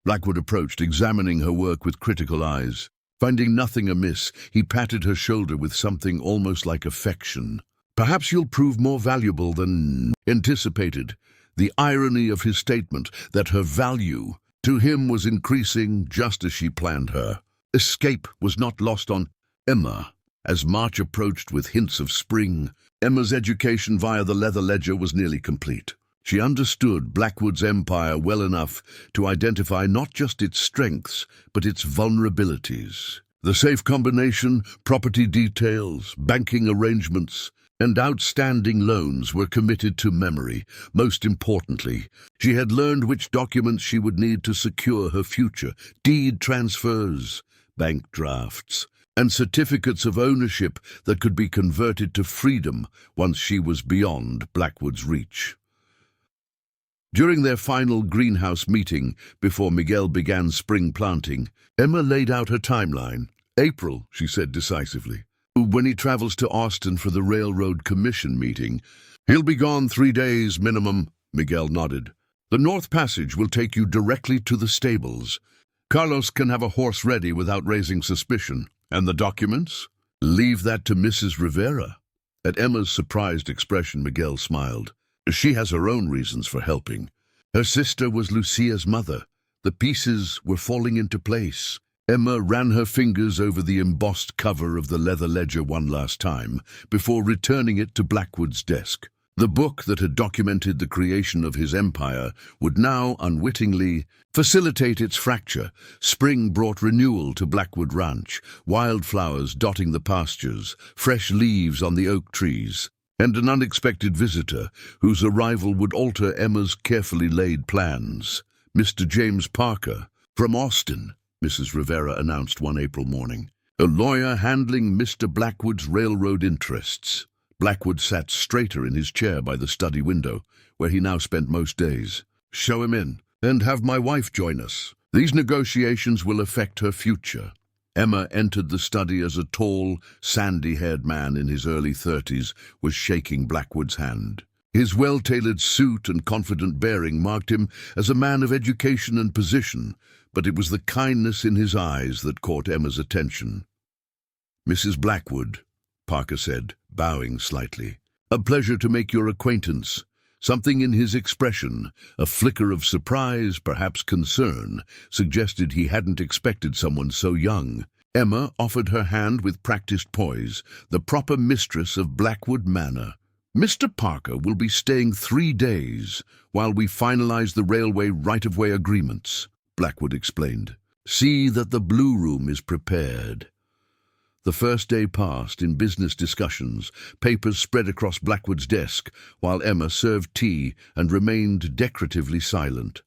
Blackwood approached, examining her work with critical eyes. Finding nothing amiss, he patted her shoulder with something almost like affection. Perhaps you'll prove more valuable than anticipated. The irony of his statement that her value to him was increasing just as she planned her. Escape was not lost on Emma. As March approached with hints of spring, Emma's education via the leather ledger was nearly complete. She understood Blackwood's empire well enough to identify not just its strengths, but its vulnerabilities. The safe combination, property details, banking arrangements, and outstanding loans were committed to memory. Most importantly, she had learned which documents she would need to secure her future: deed transfers, bank drafts, and certificates of ownership that could be converted to freedom once she was beyond Blackwood's reach. During their final greenhouse meeting, before Miguel began spring planting, Emma laid out her timeline. April, she said decisively. When he travels to Austin for the Railroad Commission meeting, he'll be gone 3 days minimum, Miguel nodded. The North Passage will take you directly to the stables. Carlos can have a horse ready without raising suspicion. And the documents? Leave that to Mrs. Rivera. At Emma's surprised expression, Miguel smiled. She has her own reasons for helping. Her sister was Lucia's mother. The pieces were falling into place. Emma ran her fingers over the embossed cover of the leather ledger one last time, before returning it to Blackwood's desk. The book that had documented the creation of his empire would now, unwittingly, facilitate its fracture. Spring brought renewal to Blackwood Ranch, wildflowers dotting the pastures, fresh leaves on the oak trees, and an unexpected visitor whose arrival would alter Emma's carefully laid plans. Mr. James Parker, from Austin, Mrs. Rivera announced one April morning. A lawyer handling Mr. Blackwood's railroad interests. Blackwood sat straighter in his chair by the study window, where he now spent most days. Show him in, and have my wife join us. These negotiations will affect her future. Emma entered the study as a tall, sandy-haired man in his early 30s was shaking Blackwood's hand. His well-tailored suit and confident bearing marked him as a man of education and position, but it was the kindness in his eyes that caught Emma's attention. Mrs. Blackwood, Parker said, bowing slightly. A pleasure to make your acquaintance. Something in his expression, a flicker of surprise, perhaps concern, suggested he hadn't expected someone so young. Emma offered her hand with practiced poise, the proper mistress of Blackwood Manor. Mr. Parker will be staying 3 days while we finalize the railway right-of-way agreements. Blackwood explained. "See that the blue room is prepared." The first day passed in business discussions, papers spread across Blackwood's desk, while Emma served tea and remained decoratively silent.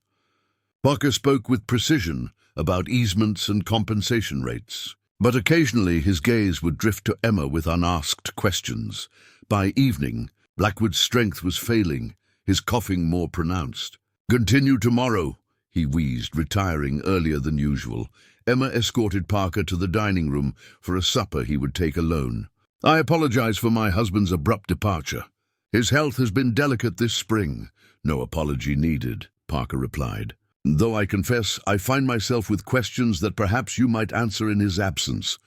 Parker spoke with precision about easements and compensation rates, but occasionally his gaze would drift to Emma with unasked questions. By evening, Blackwood's strength was failing, his coughing more pronounced. "Continue tomorrow," he wheezed, retiring earlier than usual. Emma escorted Parker to the dining room for a supper he would take alone. "I apologize for my husband's abrupt departure. His health has been delicate this spring." "No apology needed," Parker replied. "Though I confess I find myself with questions that perhaps you might answer in his absence."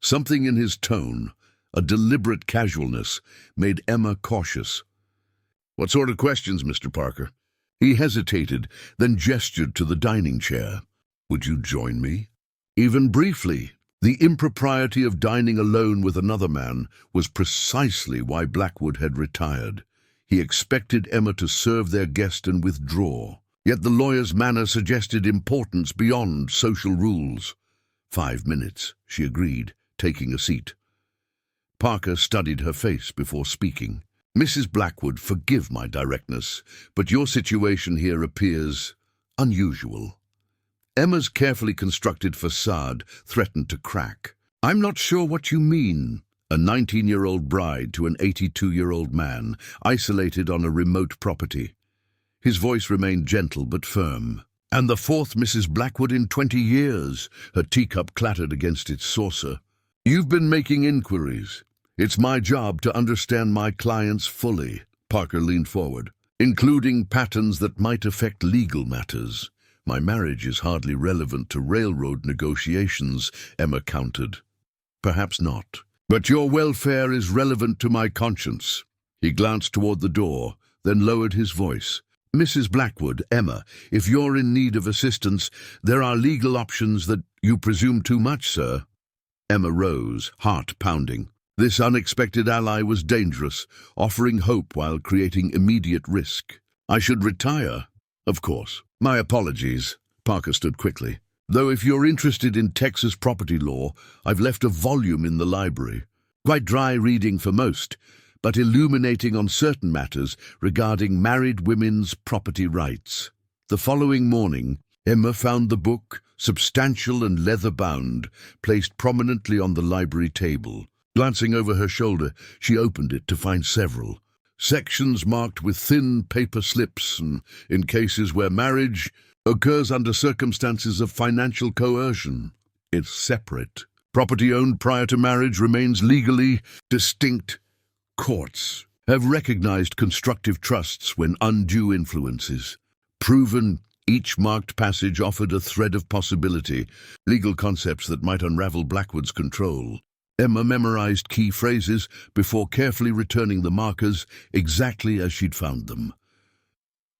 Something in his tone, a deliberate casualness, made Emma cautious. "What sort of questions, Mr. Parker?" He hesitated, then gestured to the dining chair. "Would you join me?" Even briefly, the impropriety of dining alone with another man was precisely why Blackwood had retired. He expected Emma to serve their guest and withdraw. Yet the lawyer's manner suggested importance beyond social rules. 5 minutes, she agreed, taking a seat. Parker studied her face before speaking. "Mrs. Blackwood, forgive my directness, but your situation here appears unusual." Emma's carefully constructed facade threatened to crack. "I'm not sure what you mean." A 19-year-old bride to an 82-year-old man, isolated on a remote property. His voice remained gentle but firm. "And the fourth Mrs. Blackwood in 20 years. Her teacup clattered against its saucer. "You've been making inquiries. It's my job to understand my clients fully." Parker leaned forward. "Including patterns that might affect legal matters." "My marriage is hardly relevant to railroad negotiations," Emma countered. "Perhaps not. But your welfare is relevant to my conscience." He glanced toward the door, then lowered his voice. "Mrs. Blackwood, Emma, if you're in need of assistance, there are legal options that you presume too much, sir." Emma rose, heart pounding. This unexpected ally was dangerous, offering hope while creating immediate risk. "I should retire." "Of course. My apologies." Parker stood quickly. "Though if you're interested in Texas property law, I've left a volume in the library. Quite dry reading for most, but illuminating on certain matters regarding married women's property rights." The following morning, Emma found the book, substantial and leather-bound, placed prominently on the library table. Glancing over her shoulder, she opened it to find several sections marked with thin paper slips, and in cases where marriage occurs under circumstances of financial coercion. It's separate. Property owned prior to marriage remains legally distinct. Courts have recognized constructive trusts when undue influence is proven. Each marked passage offered a thread of possibility, legal concepts that might unravel Blackwood's control. Emma memorized key phrases before carefully returning the markers exactly as she'd found them.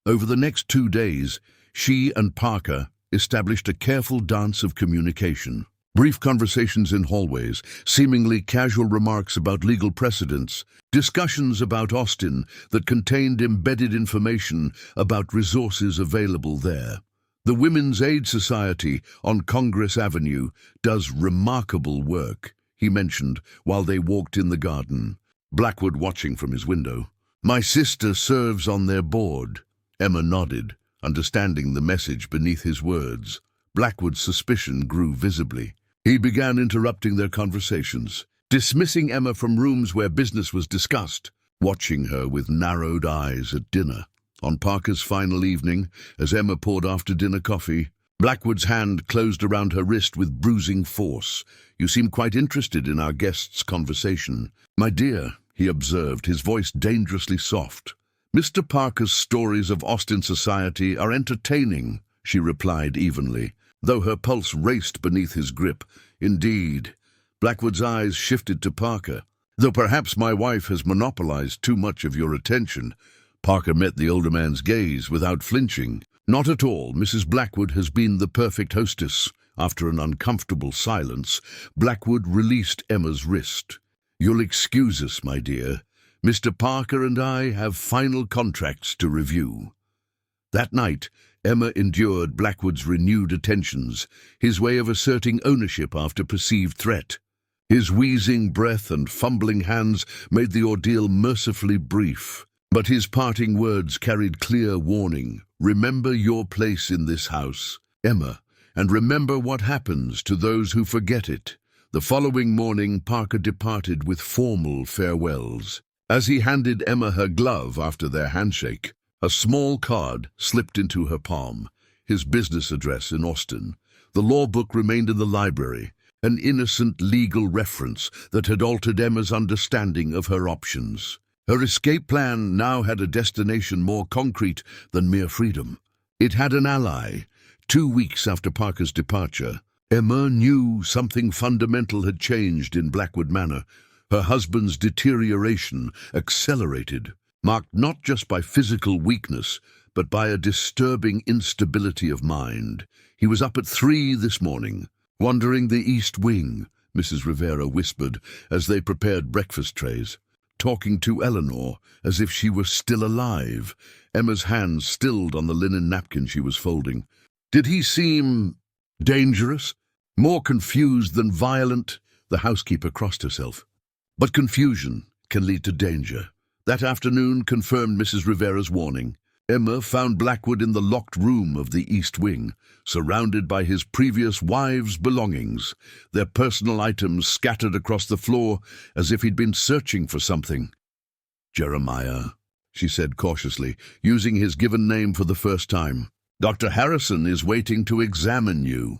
Over the next 2 days, she and Parker established a careful dance of communication. Brief conversations in hallways, seemingly casual remarks about legal precedents, discussions about Austin that contained embedded information about resources available there. The Women's Aid Society on Congress Avenue does remarkable work, he mentioned while they walked in the garden, Blackwood watching from his window. "My sister serves on their board." Emma nodded, understanding the message beneath his words. Blackwood's suspicion grew visibly. He began interrupting their conversations, dismissing Emma from rooms where business was discussed, watching her with narrowed eyes at dinner. On Parker's final evening, as Emma poured after-dinner coffee, Blackwood's hand closed around her wrist with bruising force. "You seem quite interested in our guest's conversation." "My dear," he observed, his voice dangerously soft. "Mr. Parker's stories of Austin society are entertaining," she replied evenly, though her pulse raced beneath his grip. "Indeed." Blackwood's eyes shifted to Parker. "Though perhaps my wife has monopolized too much of your attention." Parker met the older man's gaze without flinching. "Not at all. Mrs. Blackwood has been the perfect hostess." After an uncomfortable silence, Blackwood released Emma's wrist. "You'll excuse us, my dear. Mr. Parker and I have final contracts to review." That night, Emma endured Blackwood's renewed attentions, his way of asserting ownership after perceived threat. His wheezing breath and fumbling hands made the ordeal mercifully brief, but his parting words carried clear warning. Remember your place in this house, Emma, and remember what happens to those who forget it. The following morning, Parker departed with formal farewells. As he handed Emma her glove after their handshake, a small card slipped into her palm, his business address in Austin. The law book remained in the library, an innocent legal reference that had altered Emma's understanding of her options. Her escape plan now had a destination more concrete than mere freedom. It had an ally. 2 weeks after Parker's departure, Emma knew something fundamental had changed in Blackwood Manor. Her husband's deterioration accelerated, marked not just by physical weakness, but by a disturbing instability of mind. He was up at 3 this morning, wandering the East Wing, Mrs. Rivera whispered as they prepared breakfast trays, talking to Eleanor as if she were still alive, Emma's hands stilled on the linen napkin she was folding. Did he seem dangerous? More confused than violent? The housekeeper crossed herself. But confusion can lead to danger. That afternoon confirmed Mrs. Rivera's warning. Emma found Blackwood in the locked room of the East Wing, surrounded by his previous wife's belongings, their personal items scattered across the floor as if he'd been searching for something. Jeremiah, she said cautiously, using his given name for the first time. Dr. Harrison is waiting to examine you.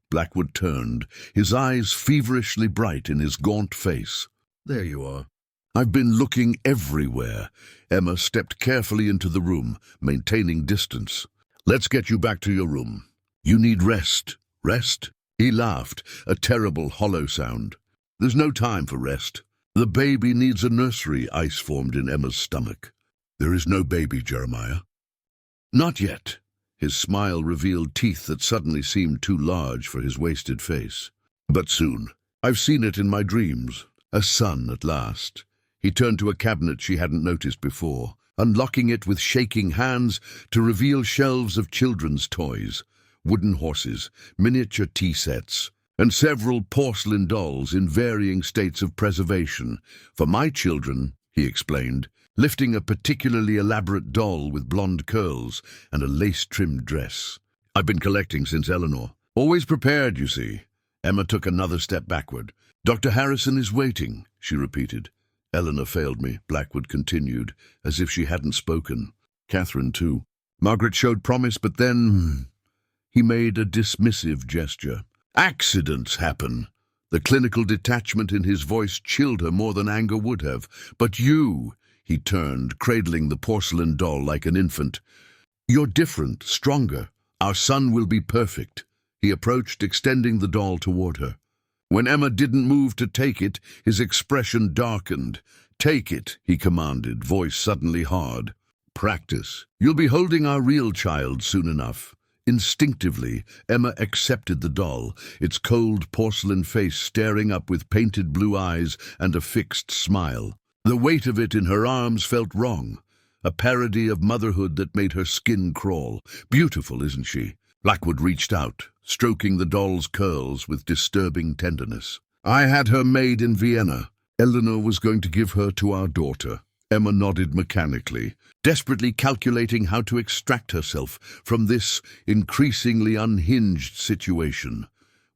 Blackwood turned, his eyes feverishly bright in his gaunt face. There you are. I've been looking everywhere. Emma stepped carefully into the room, maintaining distance. Let's get you back to your room. You need rest. Rest? He laughed, a terrible hollow sound. There's no time for rest. The baby needs a nursery. Ice formed in Emma's stomach. There is no baby, Jeremiah. Not yet. His smile revealed teeth that suddenly seemed too large for his wasted face. But soon. I've seen it in my dreams. A son at last. He turned to a cabinet she hadn't noticed before, unlocking it with shaking hands to reveal shelves of children's toys, wooden horses, miniature tea sets, and several porcelain dolls in varying states of preservation. For my children, he explained, lifting a particularly elaborate doll with blonde curls and a lace-trimmed dress. I've been collecting since Eleanor. Always prepared, you see. Emma took another step backward. Dr. Harrison is waiting, she repeated. Eleanor failed me, Blackwood continued, as if she hadn't spoken. Catherine, too. Margaret showed promise, but then... He made a dismissive gesture. Accidents happen. The clinical detachment in his voice chilled her more than anger would have. But you, he turned, cradling the porcelain doll like an infant. You're different, stronger. Our son will be perfect. He approached, extending the doll toward her. When Emma didn't move to take it, his expression darkened. Take it, he commanded, voice suddenly hard. Practice. You'll be holding our real child soon enough. Instinctively, Emma accepted the doll, its cold porcelain face staring up with painted blue eyes and a fixed smile. The weight of it in her arms felt wrong, a parody of motherhood that made her skin crawl. Beautiful, isn't she? Blackwood reached out, stroking the doll's curls with disturbing tenderness. I had her made in Vienna. Eleanor was going to give her to our daughter. Emma nodded mechanically, desperately calculating how to extract herself from this increasingly unhinged situation.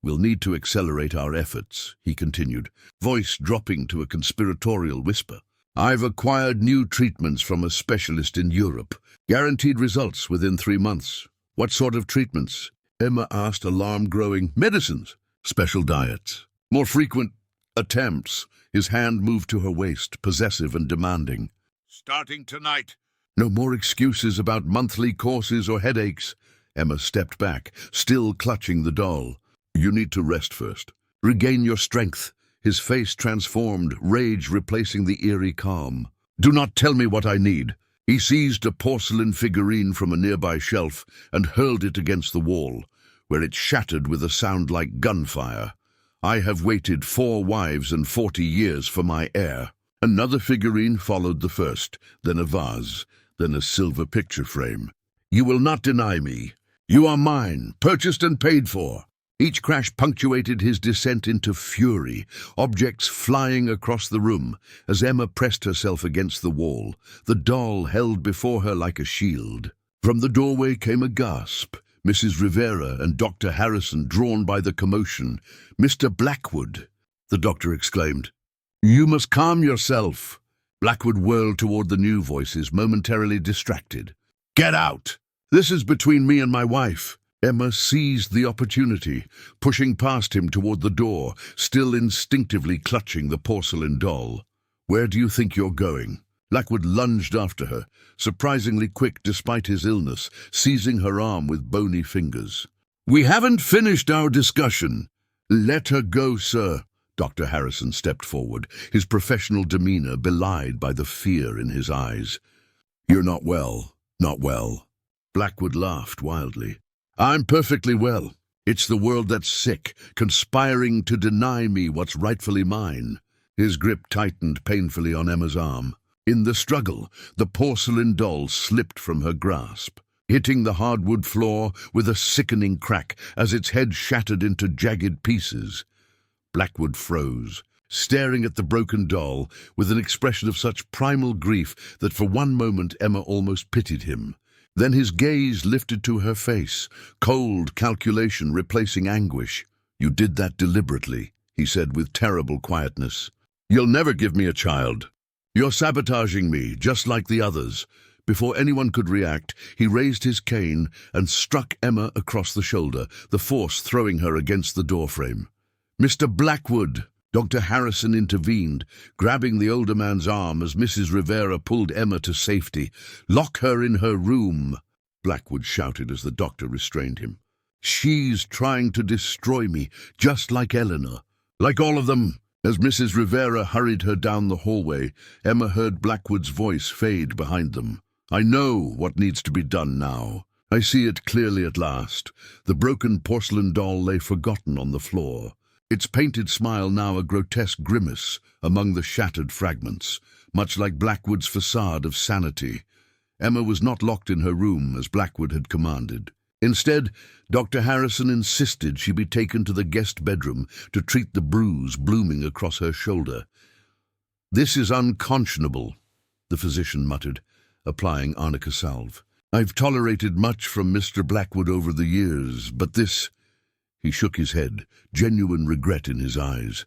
We'll need to accelerate our efforts, he continued, voice dropping to a conspiratorial whisper. I've acquired new treatments from a specialist in Europe. Guaranteed results within 3 months. What sort of treatments? Emma asked, alarm growing. Medicines. Special diets. More frequent attempts. His hand moved to her waist, possessive and demanding. Starting tonight. No more excuses about monthly courses or headaches. Emma stepped back, still clutching the doll. You need to rest first. Regain your strength. His face transformed, rage replacing the eerie calm. Do not tell me what I need. He seized a porcelain figurine from a nearby shelf and hurled it against the wall, where it shattered with a sound like gunfire. I have waited 4 wives and 40 years for my heir. Another figurine followed the first, then a vase, then a silver picture frame. You will not deny me. You are mine, purchased and paid for." Each crash punctuated his descent into fury, objects flying across the room as Emma pressed herself against the wall, the doll held before her like a shield. From the doorway came a gasp. Mrs. Rivera and Dr. Harrison, drawn by the commotion. "Mr. Blackwood," the doctor exclaimed. "You must calm yourself." Blackwood whirled toward the new voices, momentarily distracted. "Get out! This is between me and my wife." Emma seized the opportunity, pushing past him toward the door, still instinctively clutching the porcelain doll. "Where do you think you're going?" Blackwood lunged after her, surprisingly quick despite his illness, seizing her arm with bony fingers. "We haven't finished our discussion." "Let her go, sir." Dr. Harrison stepped forward, his professional demeanor belied by the fear in his eyes. "You're not well, not well." Blackwood laughed wildly. "I'm perfectly well. It's the world that's sick, conspiring to deny me what's rightfully mine." His grip tightened painfully on Emma's arm. In the struggle, the porcelain doll slipped from her grasp, hitting the hardwood floor with a sickening crack as its head shattered into jagged pieces. Blackwood froze, staring at the broken doll with an expression of such primal grief that for one moment Emma almost pitied him. Then his gaze lifted to her face, cold calculation replacing anguish. "You did that deliberately," he said with terrible quietness. "You'll never give me a child. You're sabotaging me, just like the others." Before anyone could react, he raised his cane and struck Emma across the shoulder, the force throwing her against the doorframe. "Mr. Blackwood!" Dr. Harrison intervened, grabbing the older man's arm as Mrs. Rivera pulled Emma to safety. "Lock her in her room," Blackwood shouted as the doctor restrained him. "She's trying to destroy me, just like Eleanor. Like all of them." As Mrs. Rivera hurried her down the hallway, Emma heard Blackwood's voice fade behind them. "I know what needs to be done now. I see it clearly at last." The broken porcelain doll lay forgotten on the floor, its painted smile now a grotesque grimace among the shattered fragments, much like Blackwood's facade of sanity. Emma was not locked in her room as Blackwood had commanded. Instead, Dr. Harrison insisted she be taken to the guest bedroom to treat the bruise blooming across her shoulder. "This is unconscionable," the physician muttered, applying arnica salve. "I've tolerated much from Mr. Blackwood over the years, but this—" He shook his head, genuine regret in his eyes.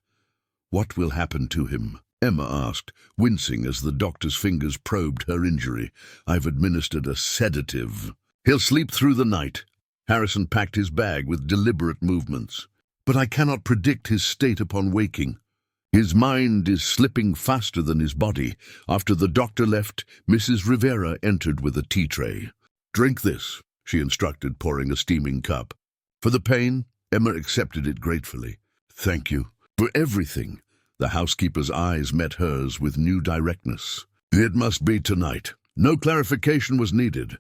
"What will happen to him?" Emma asked, wincing as the doctor's fingers probed her injury. "I've administered a sedative." "He'll sleep through the night." Harrison packed his bag with deliberate movements. "But I cannot predict his state upon waking. His mind is slipping faster than his body." After the doctor left, Mrs. Rivera entered with a tea tray. "Drink this," she instructed, pouring a steaming cup. For the pain, Emma accepted it gratefully. "Thank you. For everything." The housekeeper's eyes met hers with new directness. "It must be tonight." No clarification was needed.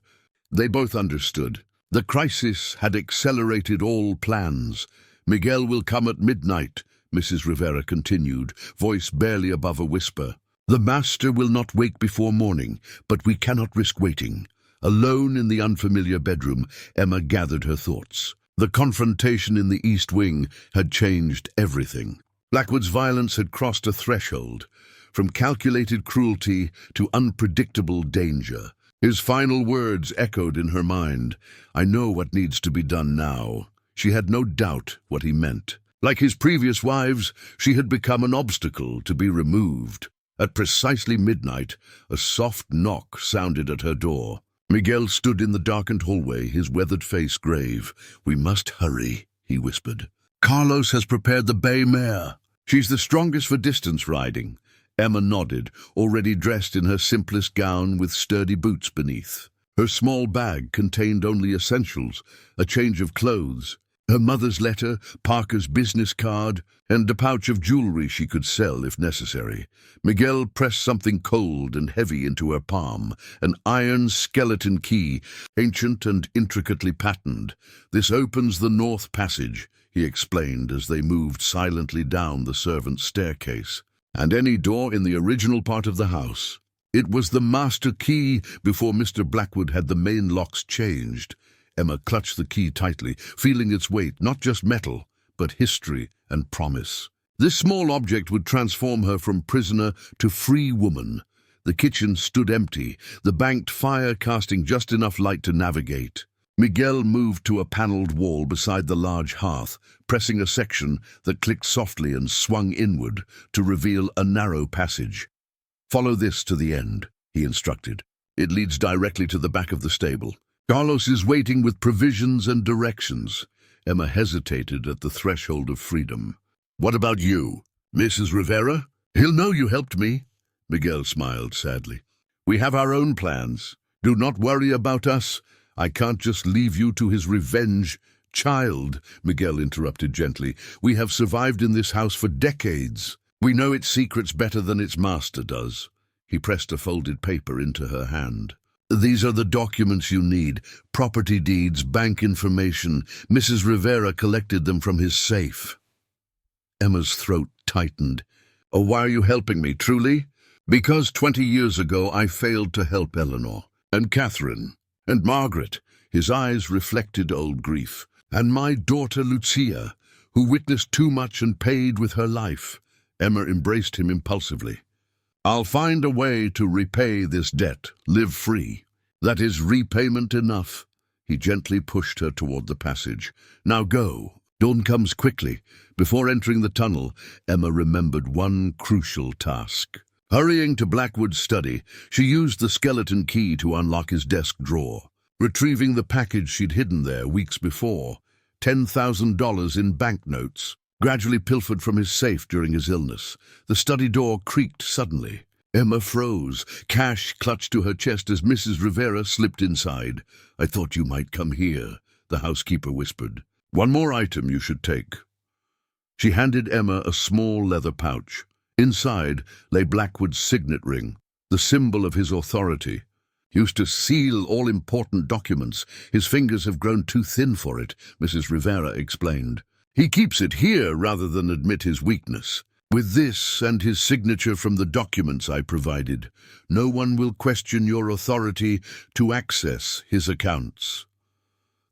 They both understood. The crisis had accelerated all plans. "Miguel will come at midnight," Mrs. Rivera continued, voice barely above a whisper. "The master will not wake before morning, but we cannot risk waiting." Alone in the unfamiliar bedroom, Emma gathered her thoughts. The confrontation in the East Wing had changed everything. Blackwood's violence had crossed a threshold, from calculated cruelty to unpredictable danger. His final words echoed in her mind. "I know what needs to be done now." She had no doubt what he meant. Like his previous wives, she had become an obstacle to be removed. At precisely midnight, a soft knock sounded at her door. Miguel stood in the darkened hallway, his weathered face grave. "We must hurry," he whispered. "Carlos has prepared the bay mare. She's the strongest for distance riding." Emma nodded, already dressed in her simplest gown with sturdy boots beneath. Her small bag contained only essentials, a change of clothes, her mother's letter, Parker's business card, and a pouch of jewelry she could sell if necessary. Miguel pressed something cold and heavy into her palm, an iron skeleton key, ancient and intricately patterned. "This opens the north passage," he explained as they moved silently down the servants' staircase. "And any door in the original part of the house." It was the master key before Mr. Blackwood had the main locks changed. Emma clutched the key tightly, feeling its weight, not just metal, but history and promise. This small object would transform her from prisoner to free woman. The kitchen stood empty, the banked fire casting just enough light to navigate. Miguel moved to a paneled wall beside the large hearth, pressing a section that clicked softly and swung inward to reveal a narrow passage. "Follow this to the end," he instructed. "It leads directly to the back of the stable. Carlos is waiting with provisions and directions." Emma hesitated at the threshold of freedom. "What about you, Mrs. Rivera? He'll know you helped me." Miguel smiled sadly. "We have our own plans. Do not worry about us. I can't just leave you to his revenge." "Child," Miguel interrupted gently, "we have survived in this house for decades. We know its secrets better than its master does." He pressed a folded paper into her hand. "These are the documents you need. Property deeds, bank information. Mrs. Rivera collected them from his safe." Emma's throat tightened. "Oh, why are you helping me, truly?" "Because 20 years ago I failed to help Eleanor, and Catherine, and Margaret," his eyes reflected old grief, "and my daughter Lucia, who witnessed too much and paid with her life." Emma embraced him impulsively. "I'll find a way to repay this debt, live free. That is repayment enough." He gently pushed her toward the passage. "Now go. Dawn comes quickly." Before entering the tunnel, Emma remembered one crucial task. Hurrying to Blackwood's study, she used the skeleton key to unlock his desk drawer, retrieving the package she'd hidden there weeks before, $10,000 in banknotes, gradually pilfered from his safe during his illness. The study door creaked suddenly. Emma froze, cash clutched to her chest as Mrs. Rivera slipped inside. "I thought you might come here," the housekeeper whispered. "One more item you should take." She handed Emma a small leather pouch. Inside lay Blackwood's signet ring, the symbol of his authority. "Used to seal all important documents. His fingers have grown too thin for it," Mrs. Rivera explained. "He keeps it here rather than admit his weakness. With this and his signature from the documents I provided, no one will question your authority to access his accounts."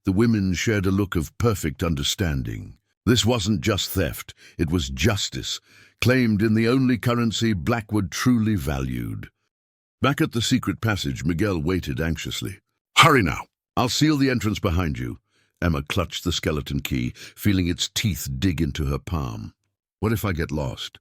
The women shared a look of perfect understanding. This wasn't just theft, it was justice, claimed in the only currency Blackwood truly valued. Back at the secret passage, Miguel waited anxiously. "Hurry now. I'll seal the entrance behind you." Emma clutched the skeleton key, feeling its teeth dig into her palm. "What if I get lost?"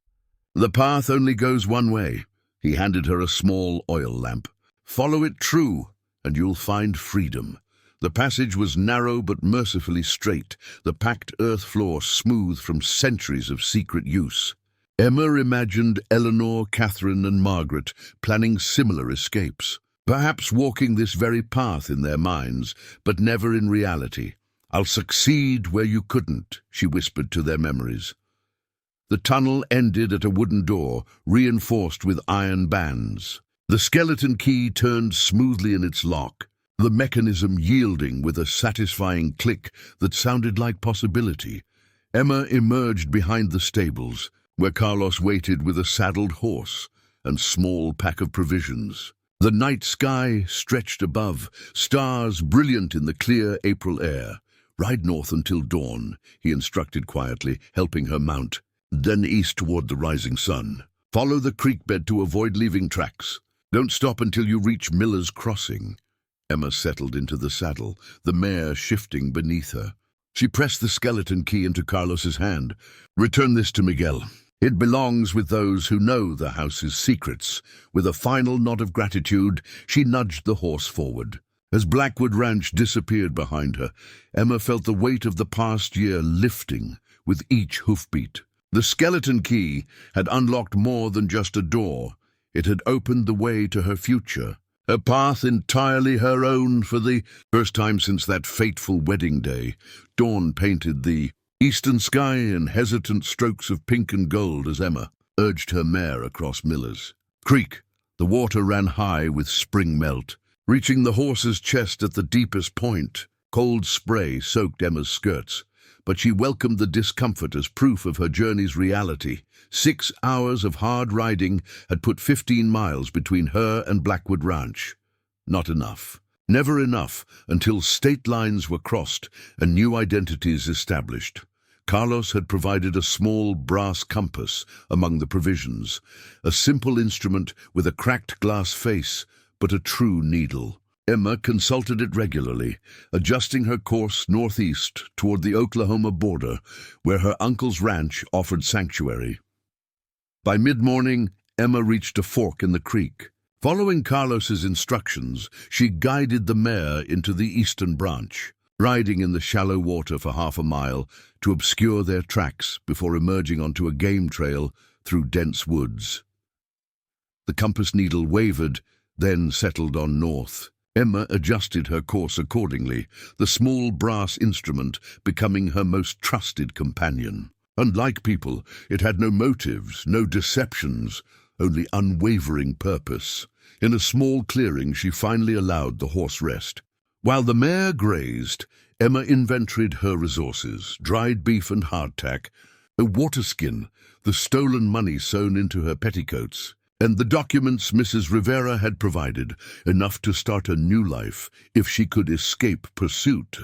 "The path only goes one way." He handed her a small oil lamp. "Follow it true, and you'll find freedom." The passage was narrow but mercifully straight, the packed earth floor smooth from centuries of secret use. Emma imagined Eleanor, Catherine, and Margaret planning similar escapes, perhaps walking this very path in their minds, but never in reality. "I'll succeed where you couldn't," she whispered to their memories. The tunnel ended at a wooden door, reinforced with iron bands. The skeleton key turned smoothly in its lock, the mechanism yielding with a satisfying click that sounded like possibility. Emma emerged behind the stables, where Carlos waited with a saddled horse and small pack of provisions. The night sky stretched above, stars brilliant in the clear April air. "Ride north until dawn," he instructed quietly, helping her mount. "Then east toward the rising sun. Follow the creek bed to avoid leaving tracks. Don't stop until you reach Miller's Crossing." Emma settled into the saddle, the mare shifting beneath her. She pressed the skeleton key into Carlos's hand. "Return this to Miguel. It belongs with those who know the house's secrets." With a final nod of gratitude, she nudged the horse forward. As Blackwood Ranch disappeared behind her, Emma felt the weight of the past year lifting with each hoofbeat. The skeleton key had unlocked more than just a door. It had opened the way to her future, a path entirely her own for the first time since that fateful wedding day. Dawn painted the eastern sky in hesitant strokes of pink and gold as Emma urged her mare across Miller's Creek. The water ran high with spring melt, reaching the horse's chest at the deepest point. Cold spray soaked Emma's skirts, but she welcomed the discomfort as proof of her journey's reality. 6 hours of hard riding had put 15 miles between her and Blackwood Ranch. Not enough. Never enough until state lines were crossed and new identities established. Carlos had provided a small brass compass among the provisions, a simple instrument with a cracked glass face, but a true needle. Emma consulted it regularly, adjusting her course northeast toward the Oklahoma border, where her uncle's ranch offered sanctuary. By mid-morning, Emma reached a fork in the creek. Following Carlos's instructions, she guided the mare into the eastern branch, riding in the shallow water for half a mile to obscure their tracks before emerging onto a game trail through dense woods. The compass needle wavered, then settled on north. Emma adjusted her course accordingly, the small brass instrument becoming her most trusted companion. Unlike people, it had no motives, no deceptions, only unwavering purpose. In a small clearing, she finally allowed the horse rest. While the mare grazed, Emma inventoried her resources: dried beef and hardtack, a water skin, the stolen money sewn into her petticoats, and the documents Mrs. Rivera had provided, enough to start a new life if she could escape pursuit.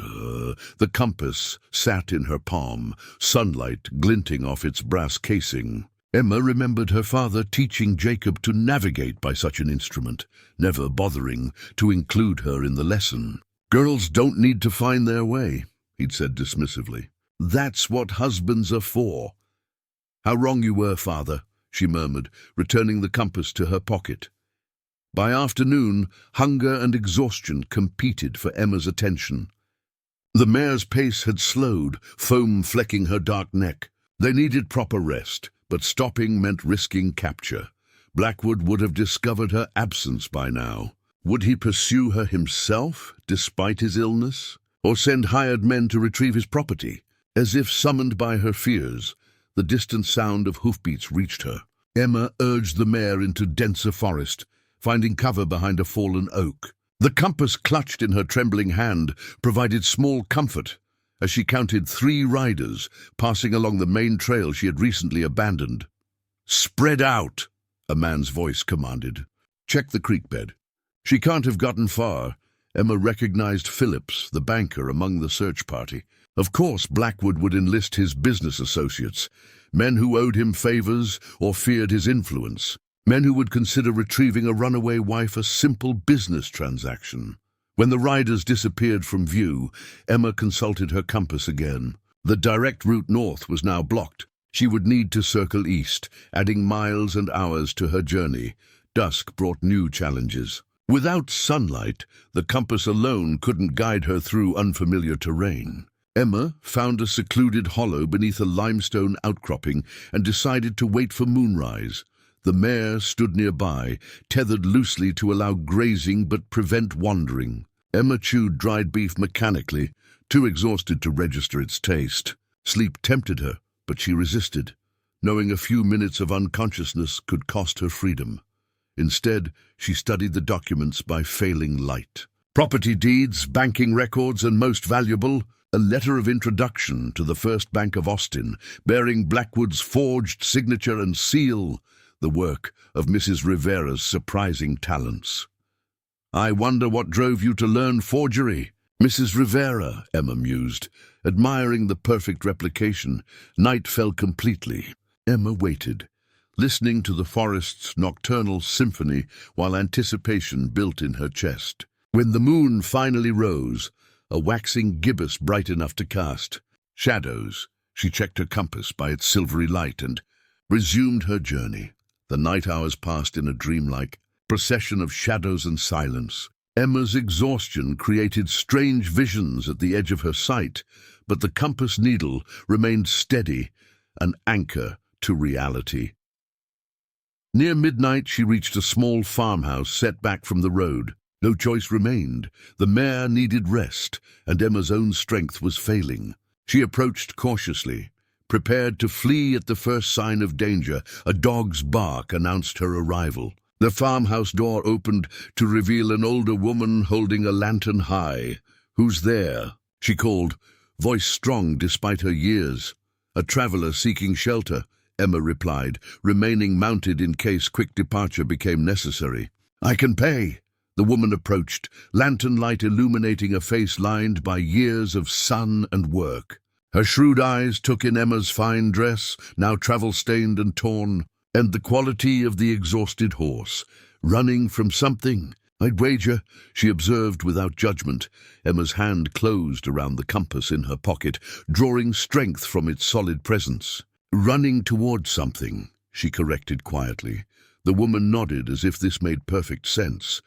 The compass sat in her palm, sunlight glinting off its brass casing. Emma remembered her father teaching Jacob to navigate by such an instrument, never bothering to include her in the lesson. "Girls don't need to find their way," he'd said dismissively. "That's what husbands are for." "How wrong you were, father," she murmured, returning the compass to her pocket. By afternoon, hunger and exhaustion competed for Emma's attention. The mare's pace had slowed, foam flecking her dark neck. They needed proper rest, but stopping meant risking capture. Blackwood would have discovered her absence by now. Would he pursue her himself, despite his illness? Or send hired men to retrieve his property? As if summoned by her fears, the distant sound of hoofbeats reached her. Emma urged the mare into denser forest, finding cover behind a fallen oak. The compass clutched in her trembling hand provided small comfort as she counted 3 riders passing along the main trail she had recently abandoned. "Spread out," a man's voice commanded. "Check the creek bed." She can't have gotten far. Emma recognized Phillips, the banker, among the search party. Of course, Blackwood would enlist his business associates, men who owed him favors or feared his influence, men who would consider retrieving a runaway wife a simple business transaction. When the riders disappeared from view, Emma consulted her compass again. The direct route north was now blocked. She would need to circle east, adding miles and hours to her journey. Dusk brought new challenges. Without sunlight, the compass alone couldn't guide her through unfamiliar terrain. Emma found a secluded hollow beneath a limestone outcropping and decided to wait for moonrise. The mare stood nearby, tethered loosely to allow grazing but prevent wandering. Emma chewed dried beef mechanically, too exhausted to register its taste. Sleep tempted her, but she resisted, knowing a few minutes of unconsciousness could cost her freedom. Instead, she studied the documents by failing light. Property deeds, banking records, and most valuable, a letter of introduction to the First Bank of Austin, bearing Blackwood's forged signature and seal, the work of Mrs. Rivera's surprising talents. "I wonder what drove you to learn forgery." "Mrs. Rivera," Emma mused, admiring the perfect replication. Night fell completely. Emma waited, listening to the forest's nocturnal symphony while anticipation built in her chest. When the moon finally rose, a waxing gibbous bright enough to cast shadows, she checked her compass by its silvery light and resumed her journey. The night hours passed in a dreamlike procession of shadows and silence. Emma's exhaustion created strange visions at the edge of her sight, but the compass needle remained steady, an anchor to reality. Near midnight, she reached a small farmhouse set back from the road. No choice remained. The mare needed rest, and Emma's own strength was failing. She approached cautiously, prepared to flee at the first sign of danger. A dog's bark announced her arrival. The farmhouse door opened to reveal an older woman holding a lantern high. "Who's there?" she called, voice strong despite her years. "A traveler seeking shelter," Emma replied, remaining mounted in case quick departure became necessary. "I can pay." The woman approached, lantern light illuminating a face lined by years of sun and work. Her shrewd eyes took in Emma's fine dress, now travel-stained and torn, and the quality of the exhausted horse, running from something. "I'd wager," she observed without judgment. Emma's hand closed around the compass in her pocket, drawing strength from its solid presence. "Running towards something," she corrected quietly. The woman nodded as if this made perfect sense.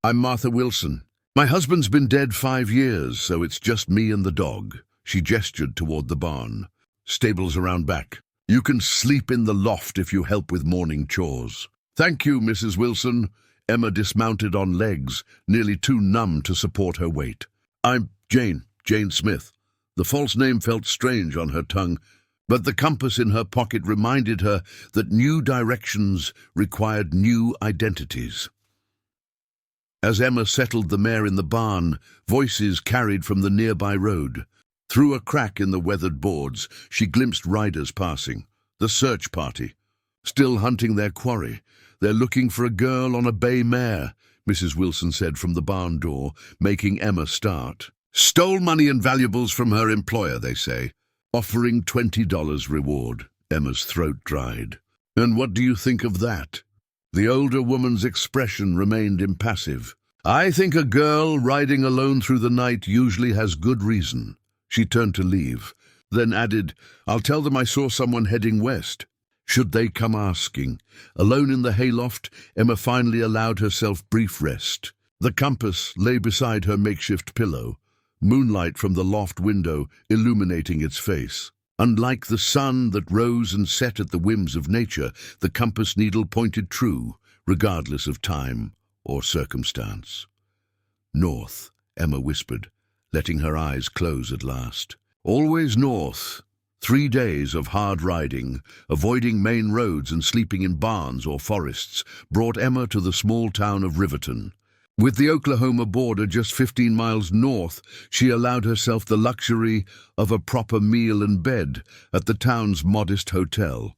"I'm Martha Wilson. My husband's been dead 5 years, so it's just me and the dog." She gestured toward the barn. "Stables around back. You can sleep in the loft if you help with morning chores." "Thank you, Mrs. Wilson." Emma dismounted on legs, nearly too numb to support her weight. "I'm Jane Smith." The false name felt strange on her tongue, but the compass in her pocket reminded her that new directions required new identities. As Emma settled the mare in the barn, voices carried from the nearby road. Through a crack in the weathered boards, she glimpsed riders passing. The search party. Still hunting their quarry. "They're looking for a girl on a bay mare," Mrs. Wilson said from the barn door, making Emma start. "Stole money and valuables from her employer, they say. Offering $20 reward." Emma's throat dried. "And what do you think of that?" The older woman's expression remained impassive. "I think a girl riding alone through the night usually has good reason." She turned to leave, then added, "I'll tell them I saw someone heading west. Should they come asking?" Alone in the hayloft, Emma finally allowed herself brief rest. The compass lay beside her makeshift pillow, moonlight from the loft window illuminating its face. Unlike the sun that rose and set at the whims of nature, the compass needle pointed true, regardless of time or circumstance. "North," Emma whispered, letting her eyes close at last. Always north. 3 days of hard riding, avoiding main roads and sleeping in barns or forests, brought Emma to the small town of Riverton. With the Oklahoma border just 15 miles north, she allowed herself the luxury of a proper meal and bed at the town's modest hotel.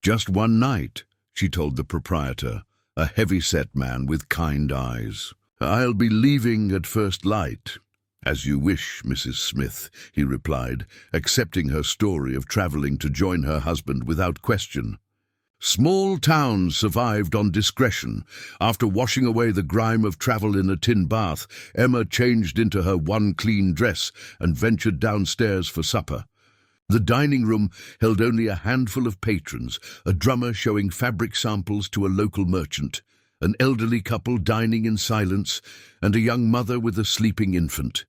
"Just one night," she told the proprietor, a heavy-set man with kind eyes. "I'll be leaving at first light." "As you wish, Mrs. Smith," he replied, accepting her story of traveling to join her husband without question. Small towns survived on discretion. After washing away the grime of travel in a tin bath, Emma changed into her one clean dress and ventured downstairs for supper. The dining room held only a handful of patrons, a drummer showing fabric samples to a local merchant, an elderly couple dining in silence, and a young mother with a sleeping infant.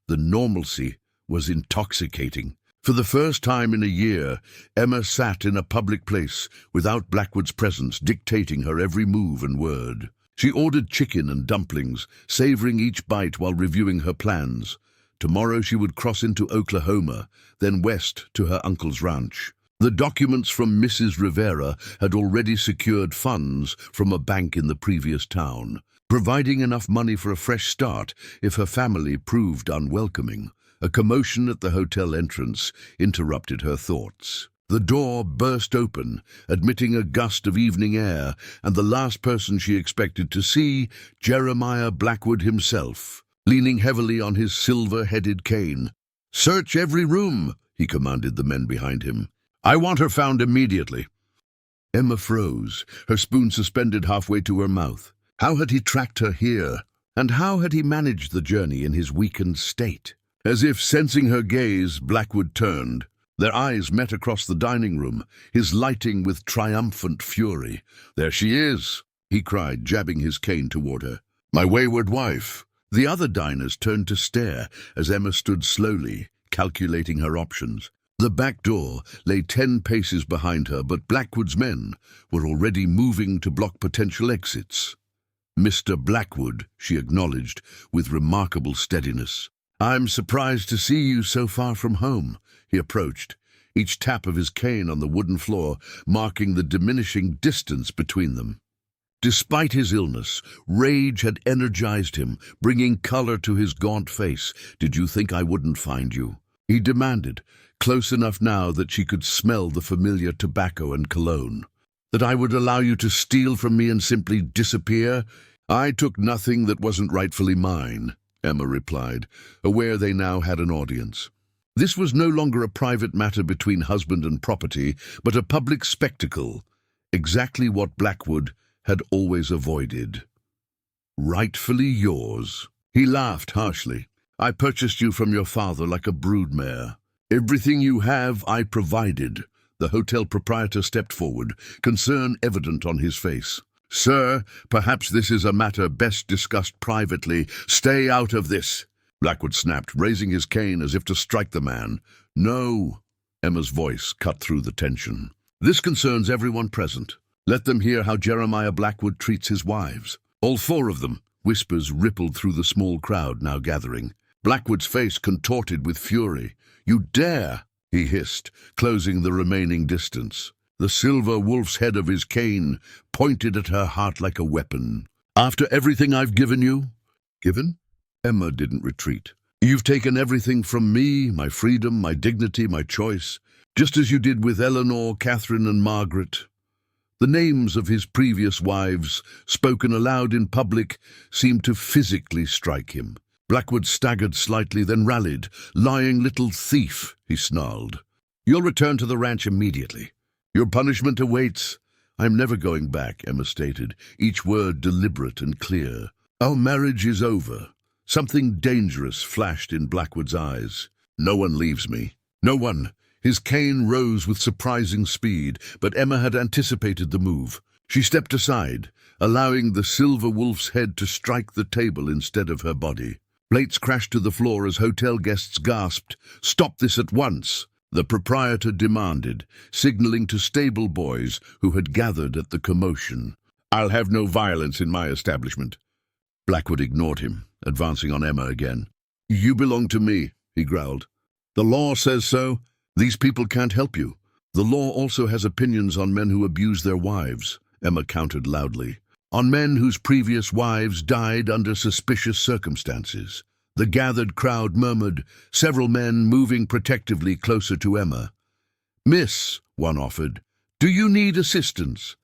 The normalcy was intoxicating. For the first time in a year, Emma sat in a public place without Blackwood's presence dictating her every move and word. She ordered chicken and dumplings, savoring each bite while reviewing her plans. Tomorrow she would cross into Oklahoma, then west to her uncle's ranch. The documents from Mrs. Rivera had already secured funds from a bank in the previous town, providing enough money for a fresh start if her family proved unwelcoming. A commotion at the hotel entrance interrupted her thoughts. The door burst open, admitting a gust of evening air, and the last person she expected to see, Jeremiah Blackwood himself, leaning heavily on his silver-headed cane. "Search every room," he commanded the men behind him. "I want her found immediately." Emma froze, her spoon suspended halfway to her mouth. How had he tracked her here? And how had he managed the journey in his weakened state? As if sensing her gaze, Blackwood turned. Their eyes met across the dining room, his lighting with triumphant fury. "There she is," he cried, jabbing his cane toward her. "My wayward wife." The other diners turned to stare as Emma stood slowly, calculating her options. The back door lay 10 paces behind her, but Blackwood's men were already moving to block potential exits. "Mr. Blackwood," she acknowledged with remarkable steadiness. "I'm surprised to see you so far from home." He approached, each tap of his cane on the wooden floor marking the diminishing distance between them. Despite his illness, rage had energized him, bringing color to his gaunt face. "Did you think I wouldn't find you?" he demanded, close enough now that she could smell the familiar tobacco and cologne. "That I would allow you to steal from me and simply disappear?" "I took nothing that wasn't rightfully mine," Emma replied, aware they now had an audience. This was no longer a private matter between husband and property, but a public spectacle, exactly what Blackwood had always avoided. "Rightfully yours." He laughed harshly. "I purchased you from your father like a broodmare. Everything you have, I provided." The hotel proprietor stepped forward, concern evident on his face. "Sir, perhaps this is a matter best discussed privately. Stay out of this." Blackwood snapped, raising his cane as if to strike the man. "No." Emma's voice cut through the tension. "This concerns everyone present. Let them hear how Jeremiah Blackwood treats his wives. All four of them." Whispers rippled through the small crowd now gathering. Blackwood's face contorted with fury. "You dare!" he hissed, closing the remaining distance. The silver wolf's head of his cane pointed at her heart like a weapon. "After everything I've given you?" "Given?" Emma didn't retreat. "You've taken everything from me, my freedom, my dignity, my choice, just as you did with Eleanor, Catherine, and Margaret." The names of his previous wives, spoken aloud in public, seemed to physically strike him. Blackwood staggered slightly, then rallied. "Lying little thief," he snarled. "You'll return to the ranch immediately. Your punishment awaits." "I'm never going back," Emma stated, each word deliberate and clear. "Our marriage is over." Something dangerous flashed in Blackwood's eyes. "No one leaves me. No one." His cane rose with surprising speed, but Emma had anticipated the move. She stepped aside, allowing the silver wolf's head to strike the table instead of her body. Plates crashed to the floor as hotel guests gasped. "Stop this at once!" the proprietor demanded, signaling to stable boys who had gathered at the commotion. "I'll have no violence in my establishment." Blackwood ignored him, advancing on Emma again. "You belong to me," he growled. "The law says so. These people can't help you." "The law also has opinions on men who abuse their wives," Emma countered loudly. "On men whose previous wives died under suspicious circumstances." The gathered crowd murmured, several men moving protectively closer to Emma. "Miss," one offered, "do you need assistance?"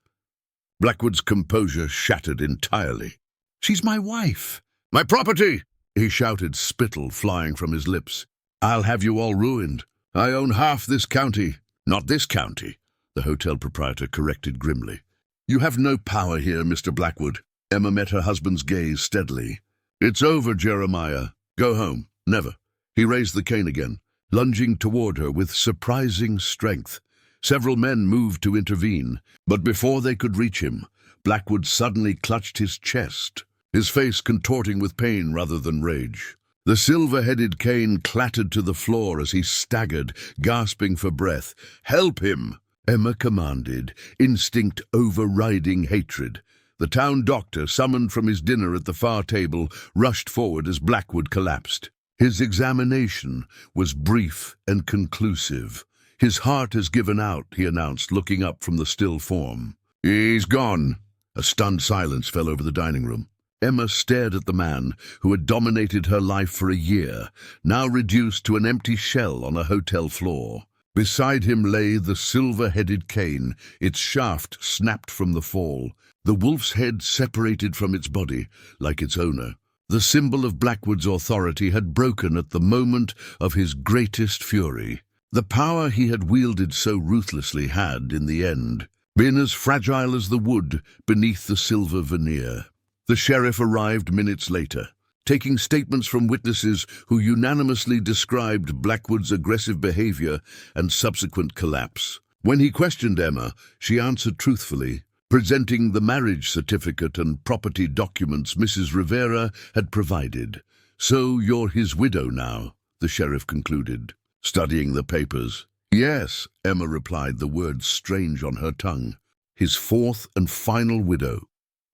Blackwood's composure shattered entirely. "She's my wife." "My property!" he shouted, spittle flying from his lips. "I'll have you all ruined. I own half this county." "Not this county," the hotel proprietor corrected grimly. "You have no power here, Mr. Blackwood." Emma met her husband's gaze steadily. "It's over, Jeremiah. Go home." "Never." He raised the cane again, lunging toward her with surprising strength. Several men moved to intervene, but before they could reach him, Blackwood suddenly clutched his chest, his face contorting with pain rather than rage. The silver-headed cane clattered to the floor as he staggered, gasping for breath. "Help him!" Emma commanded, instinct overriding hatred. The town doctor, summoned from his dinner at the far table, rushed forward as Blackwood collapsed. His examination was brief and conclusive. "His heart has given out," he announced, looking up from the still form. "He's gone." A stunned silence fell over the dining room. Emma stared at the man who had dominated her life for a year, now reduced to an empty shell on a hotel floor. Beside him lay the silver-headed cane, its shaft snapped from the fall, the wolf's head separated from its body, like its owner. The symbol of Blackwood's authority had broken at the moment of his greatest fury. The power he had wielded so ruthlessly had, in the end, been as fragile as the wood beneath the silver veneer. The sheriff arrived minutes later, taking statements from witnesses who unanimously described Blackwood's aggressive behavior and subsequent collapse. When he questioned Emma, she answered truthfully, presenting the marriage certificate and property documents Mrs. Rivera had provided. "So you're his widow now," the sheriff concluded, studying the papers. "Yes," Emma replied, the words strange on her tongue. "His fourth and final widow."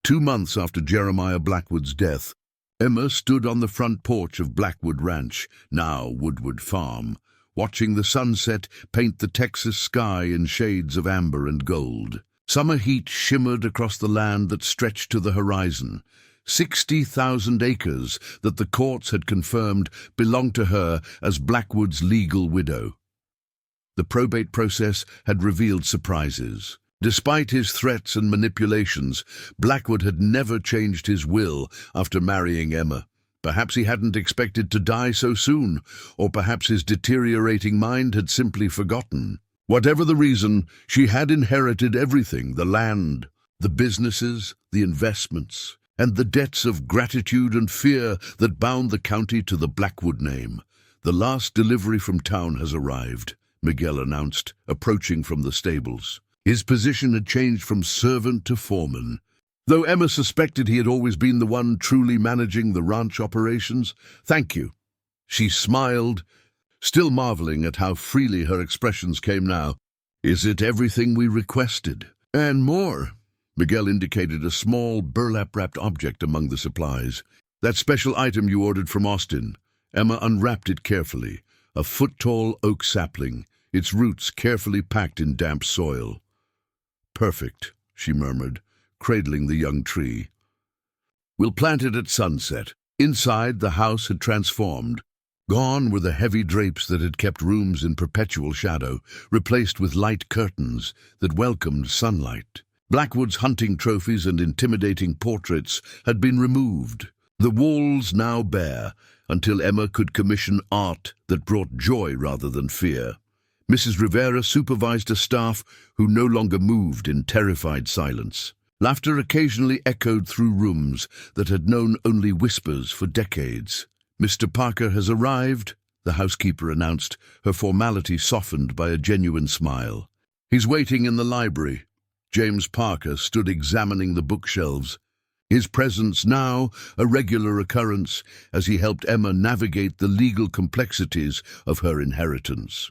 2 months after Jeremiah Blackwood's death, Emma stood on the front porch of Blackwood Ranch, now Woodward Farm, watching the sunset paint the Texas sky in shades of amber and gold. Summer heat shimmered across the land that stretched to the horizon. 60,000 acres that the courts had confirmed belonged to her as Blackwood's legal widow. The probate process had revealed surprises. Despite his threats and manipulations, Blackwood had never changed his will after marrying Emma. Perhaps he hadn't expected to die so soon, or perhaps his deteriorating mind had simply forgotten. Whatever the reason, she had inherited everything: the land, the businesses, the investments, and the debts of gratitude and fear that bound the county to the Blackwood name. "The last delivery from town has arrived," Miguel announced, approaching from the stables. His position had changed from servant to foreman. Though Emma suspected he had always been the one truly managing the ranch operations. "Thank you." She smiled, still marveling at how freely her expressions came now. "Is it everything we requested?" "And more." Miguel indicated a small, burlap-wrapped object among the supplies. "That special item you ordered from Austin." Emma unwrapped it carefully. A foot-tall oak sapling, its roots carefully packed in damp soil. "Perfect," she murmured, cradling the young tree. "We'll plant it at sunset." Inside, the house had transformed. Gone were the heavy drapes that had kept rooms in perpetual shadow, replaced with light curtains that welcomed sunlight. Blackwood's hunting trophies and intimidating portraits had been removed, the walls now bare, until Emma could commission art that brought joy rather than fear. Mrs. Rivera supervised a staff who no longer moved in terrified silence. Laughter occasionally echoed through rooms that had known only whispers for decades. "Mr. Parker has arrived," the housekeeper announced, her formality softened by a genuine smile. "He's waiting in the library." James Parker stood examining the bookshelves, his presence now a regular occurrence as he helped Emma navigate the legal complexities of her inheritance.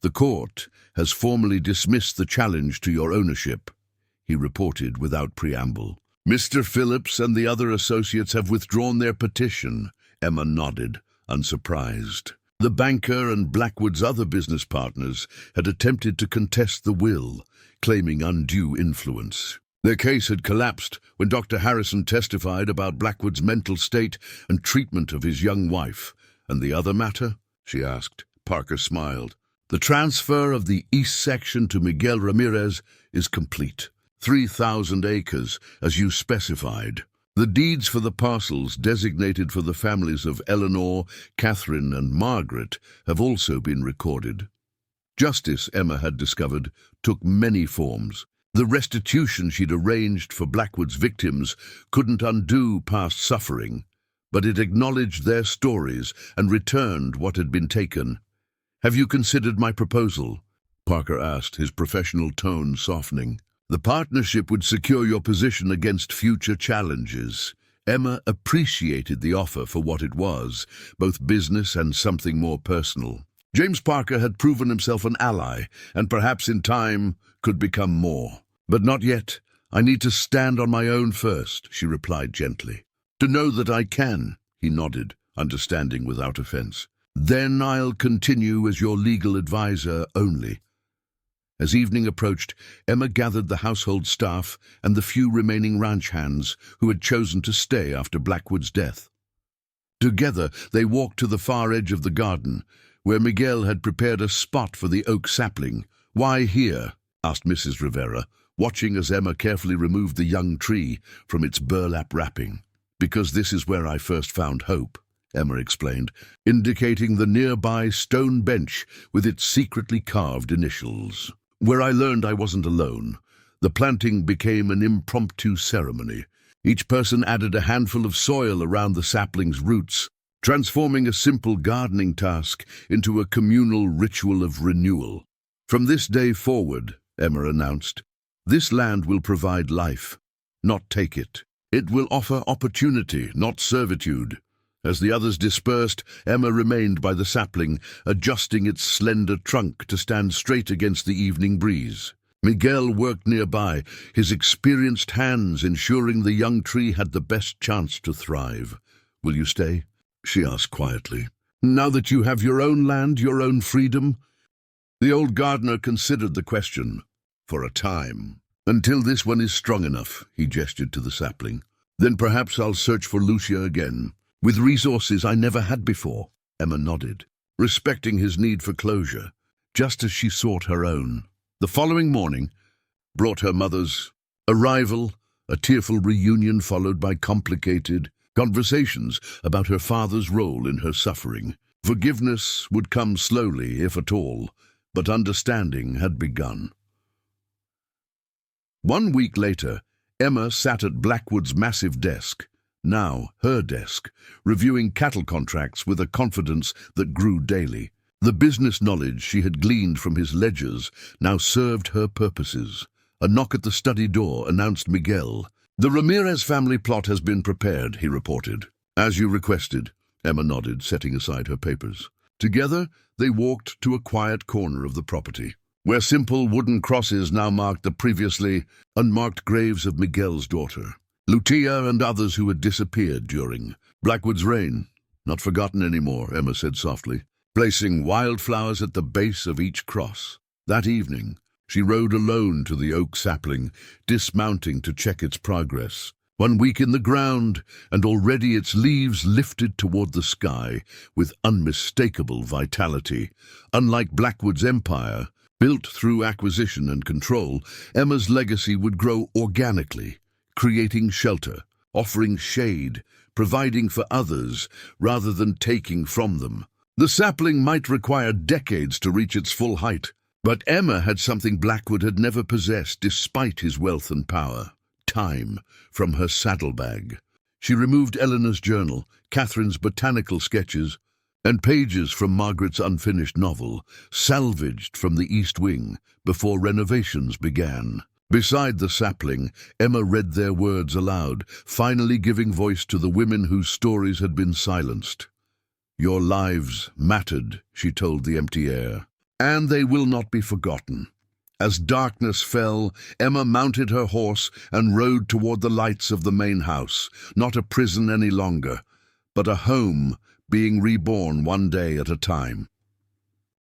"The court has formally dismissed the challenge to your ownership," he reported without preamble. "Mr. Phillips and the other associates have withdrawn their petition." Emma nodded, unsurprised. The banker and Blackwood's other business partners had attempted to contest the will, claiming undue influence. Their case had collapsed when Dr. Harrison testified about Blackwood's mental state and treatment of his young wife. "And the other matter?" she asked. Parker smiled. "The transfer of the east section to Miguel Ramirez is complete. 3,000 acres, as you specified. The deeds for the parcels designated for the families of Eleanor, Catherine, and Margaret have also been recorded." Justice, Emma had discovered, took many forms. The restitution she'd arranged for Blackwood's victims couldn't undo past suffering, but it acknowledged their stories and returned what had been taken. "Have you considered my proposal?" Parker asked, his professional tone softening. "The partnership would secure your position against future challenges." Emma appreciated the offer for what it was, both business and something more personal. James Parker had proven himself an ally, and perhaps in time could become more. "But not yet. I need to stand on my own first," she replied gently. "To know that I can," he nodded, understanding without offense. "Then I'll continue as your legal advisor only." As evening approached, Emma gathered the household staff and the few remaining ranch hands who had chosen to stay after Blackwood's death. Together, they walked to the far edge of the garden, where Miguel had prepared a spot for the oak sapling. "Why here?" asked Mrs. Rivera, watching as Emma carefully removed the young tree from its burlap wrapping. "Because this is where I first found hope," Emma explained, indicating the nearby stone bench with its secretly carved initials. "Where I learned I wasn't alone. The planting became an impromptu ceremony. Each person added a handful of soil around the sapling's roots, transforming a simple gardening task into a communal ritual of renewal. From this day forward," Emma announced, "this land will provide life, not take it. It will offer opportunity, not servitude." As the others dispersed, Emma remained by the sapling, adjusting its slender trunk to stand straight against the evening breeze. Miguel worked nearby, his experienced hands ensuring the young tree had the best chance to thrive. "Will you stay?" she asked quietly. "Now that you have your own land, your own freedom?" The old gardener considered the question for a time. Until this one is strong enough, he gestured to the sapling. Then perhaps I'll search for Lucia again, with resources I never had before. Emma nodded, respecting his need for closure, just as she sought her own. The following morning brought her mother's arrival, a tearful reunion followed by complicated conversations about her father's role in her suffering. Forgiveness would come slowly, if at all, but understanding had begun. 1 week later, Emma sat at Blackwood's massive desk, now her desk, reviewing cattle contracts with a confidence that grew daily. The business knowledge she had gleaned from his ledgers now served her purposes. A knock at the study door announced Miguel. "The Ramirez family plot has been prepared," he reported. "As you requested," Emma nodded, setting aside her papers. Together, they walked to a quiet corner of the property, where simple wooden crosses now marked the previously unmarked graves of Miguel's daughter, Lucia, and others who had disappeared during Blackwood's reign. "Not forgotten anymore," Emma said softly, placing wildflowers at the base of each cross. That evening, she rode alone to the oak sapling, dismounting to check its progress. 1 week in the ground, and already its leaves lifted toward the sky with unmistakable vitality. Unlike Blackwood's empire, built through acquisition and control, Emma's legacy would grow organically, creating shelter, offering shade, providing for others rather than taking from them. The sapling might require decades to reach its full height, but Emma had something Blackwood had never possessed despite his wealth and power: time from her saddlebag. She removed Eleanor's journal, Catherine's botanical sketches, and pages from Margaret's unfinished novel, salvaged from the East Wing before renovations began. Beside the sapling, Emma read their words aloud, finally giving voice to the women whose stories had been silenced. "Your lives mattered," she told the empty air, "and they will not be forgotten." As darkness fell, Emma mounted her horse and rode toward the lights of the main house, not a prison any longer, but a home being reborn one day at a time.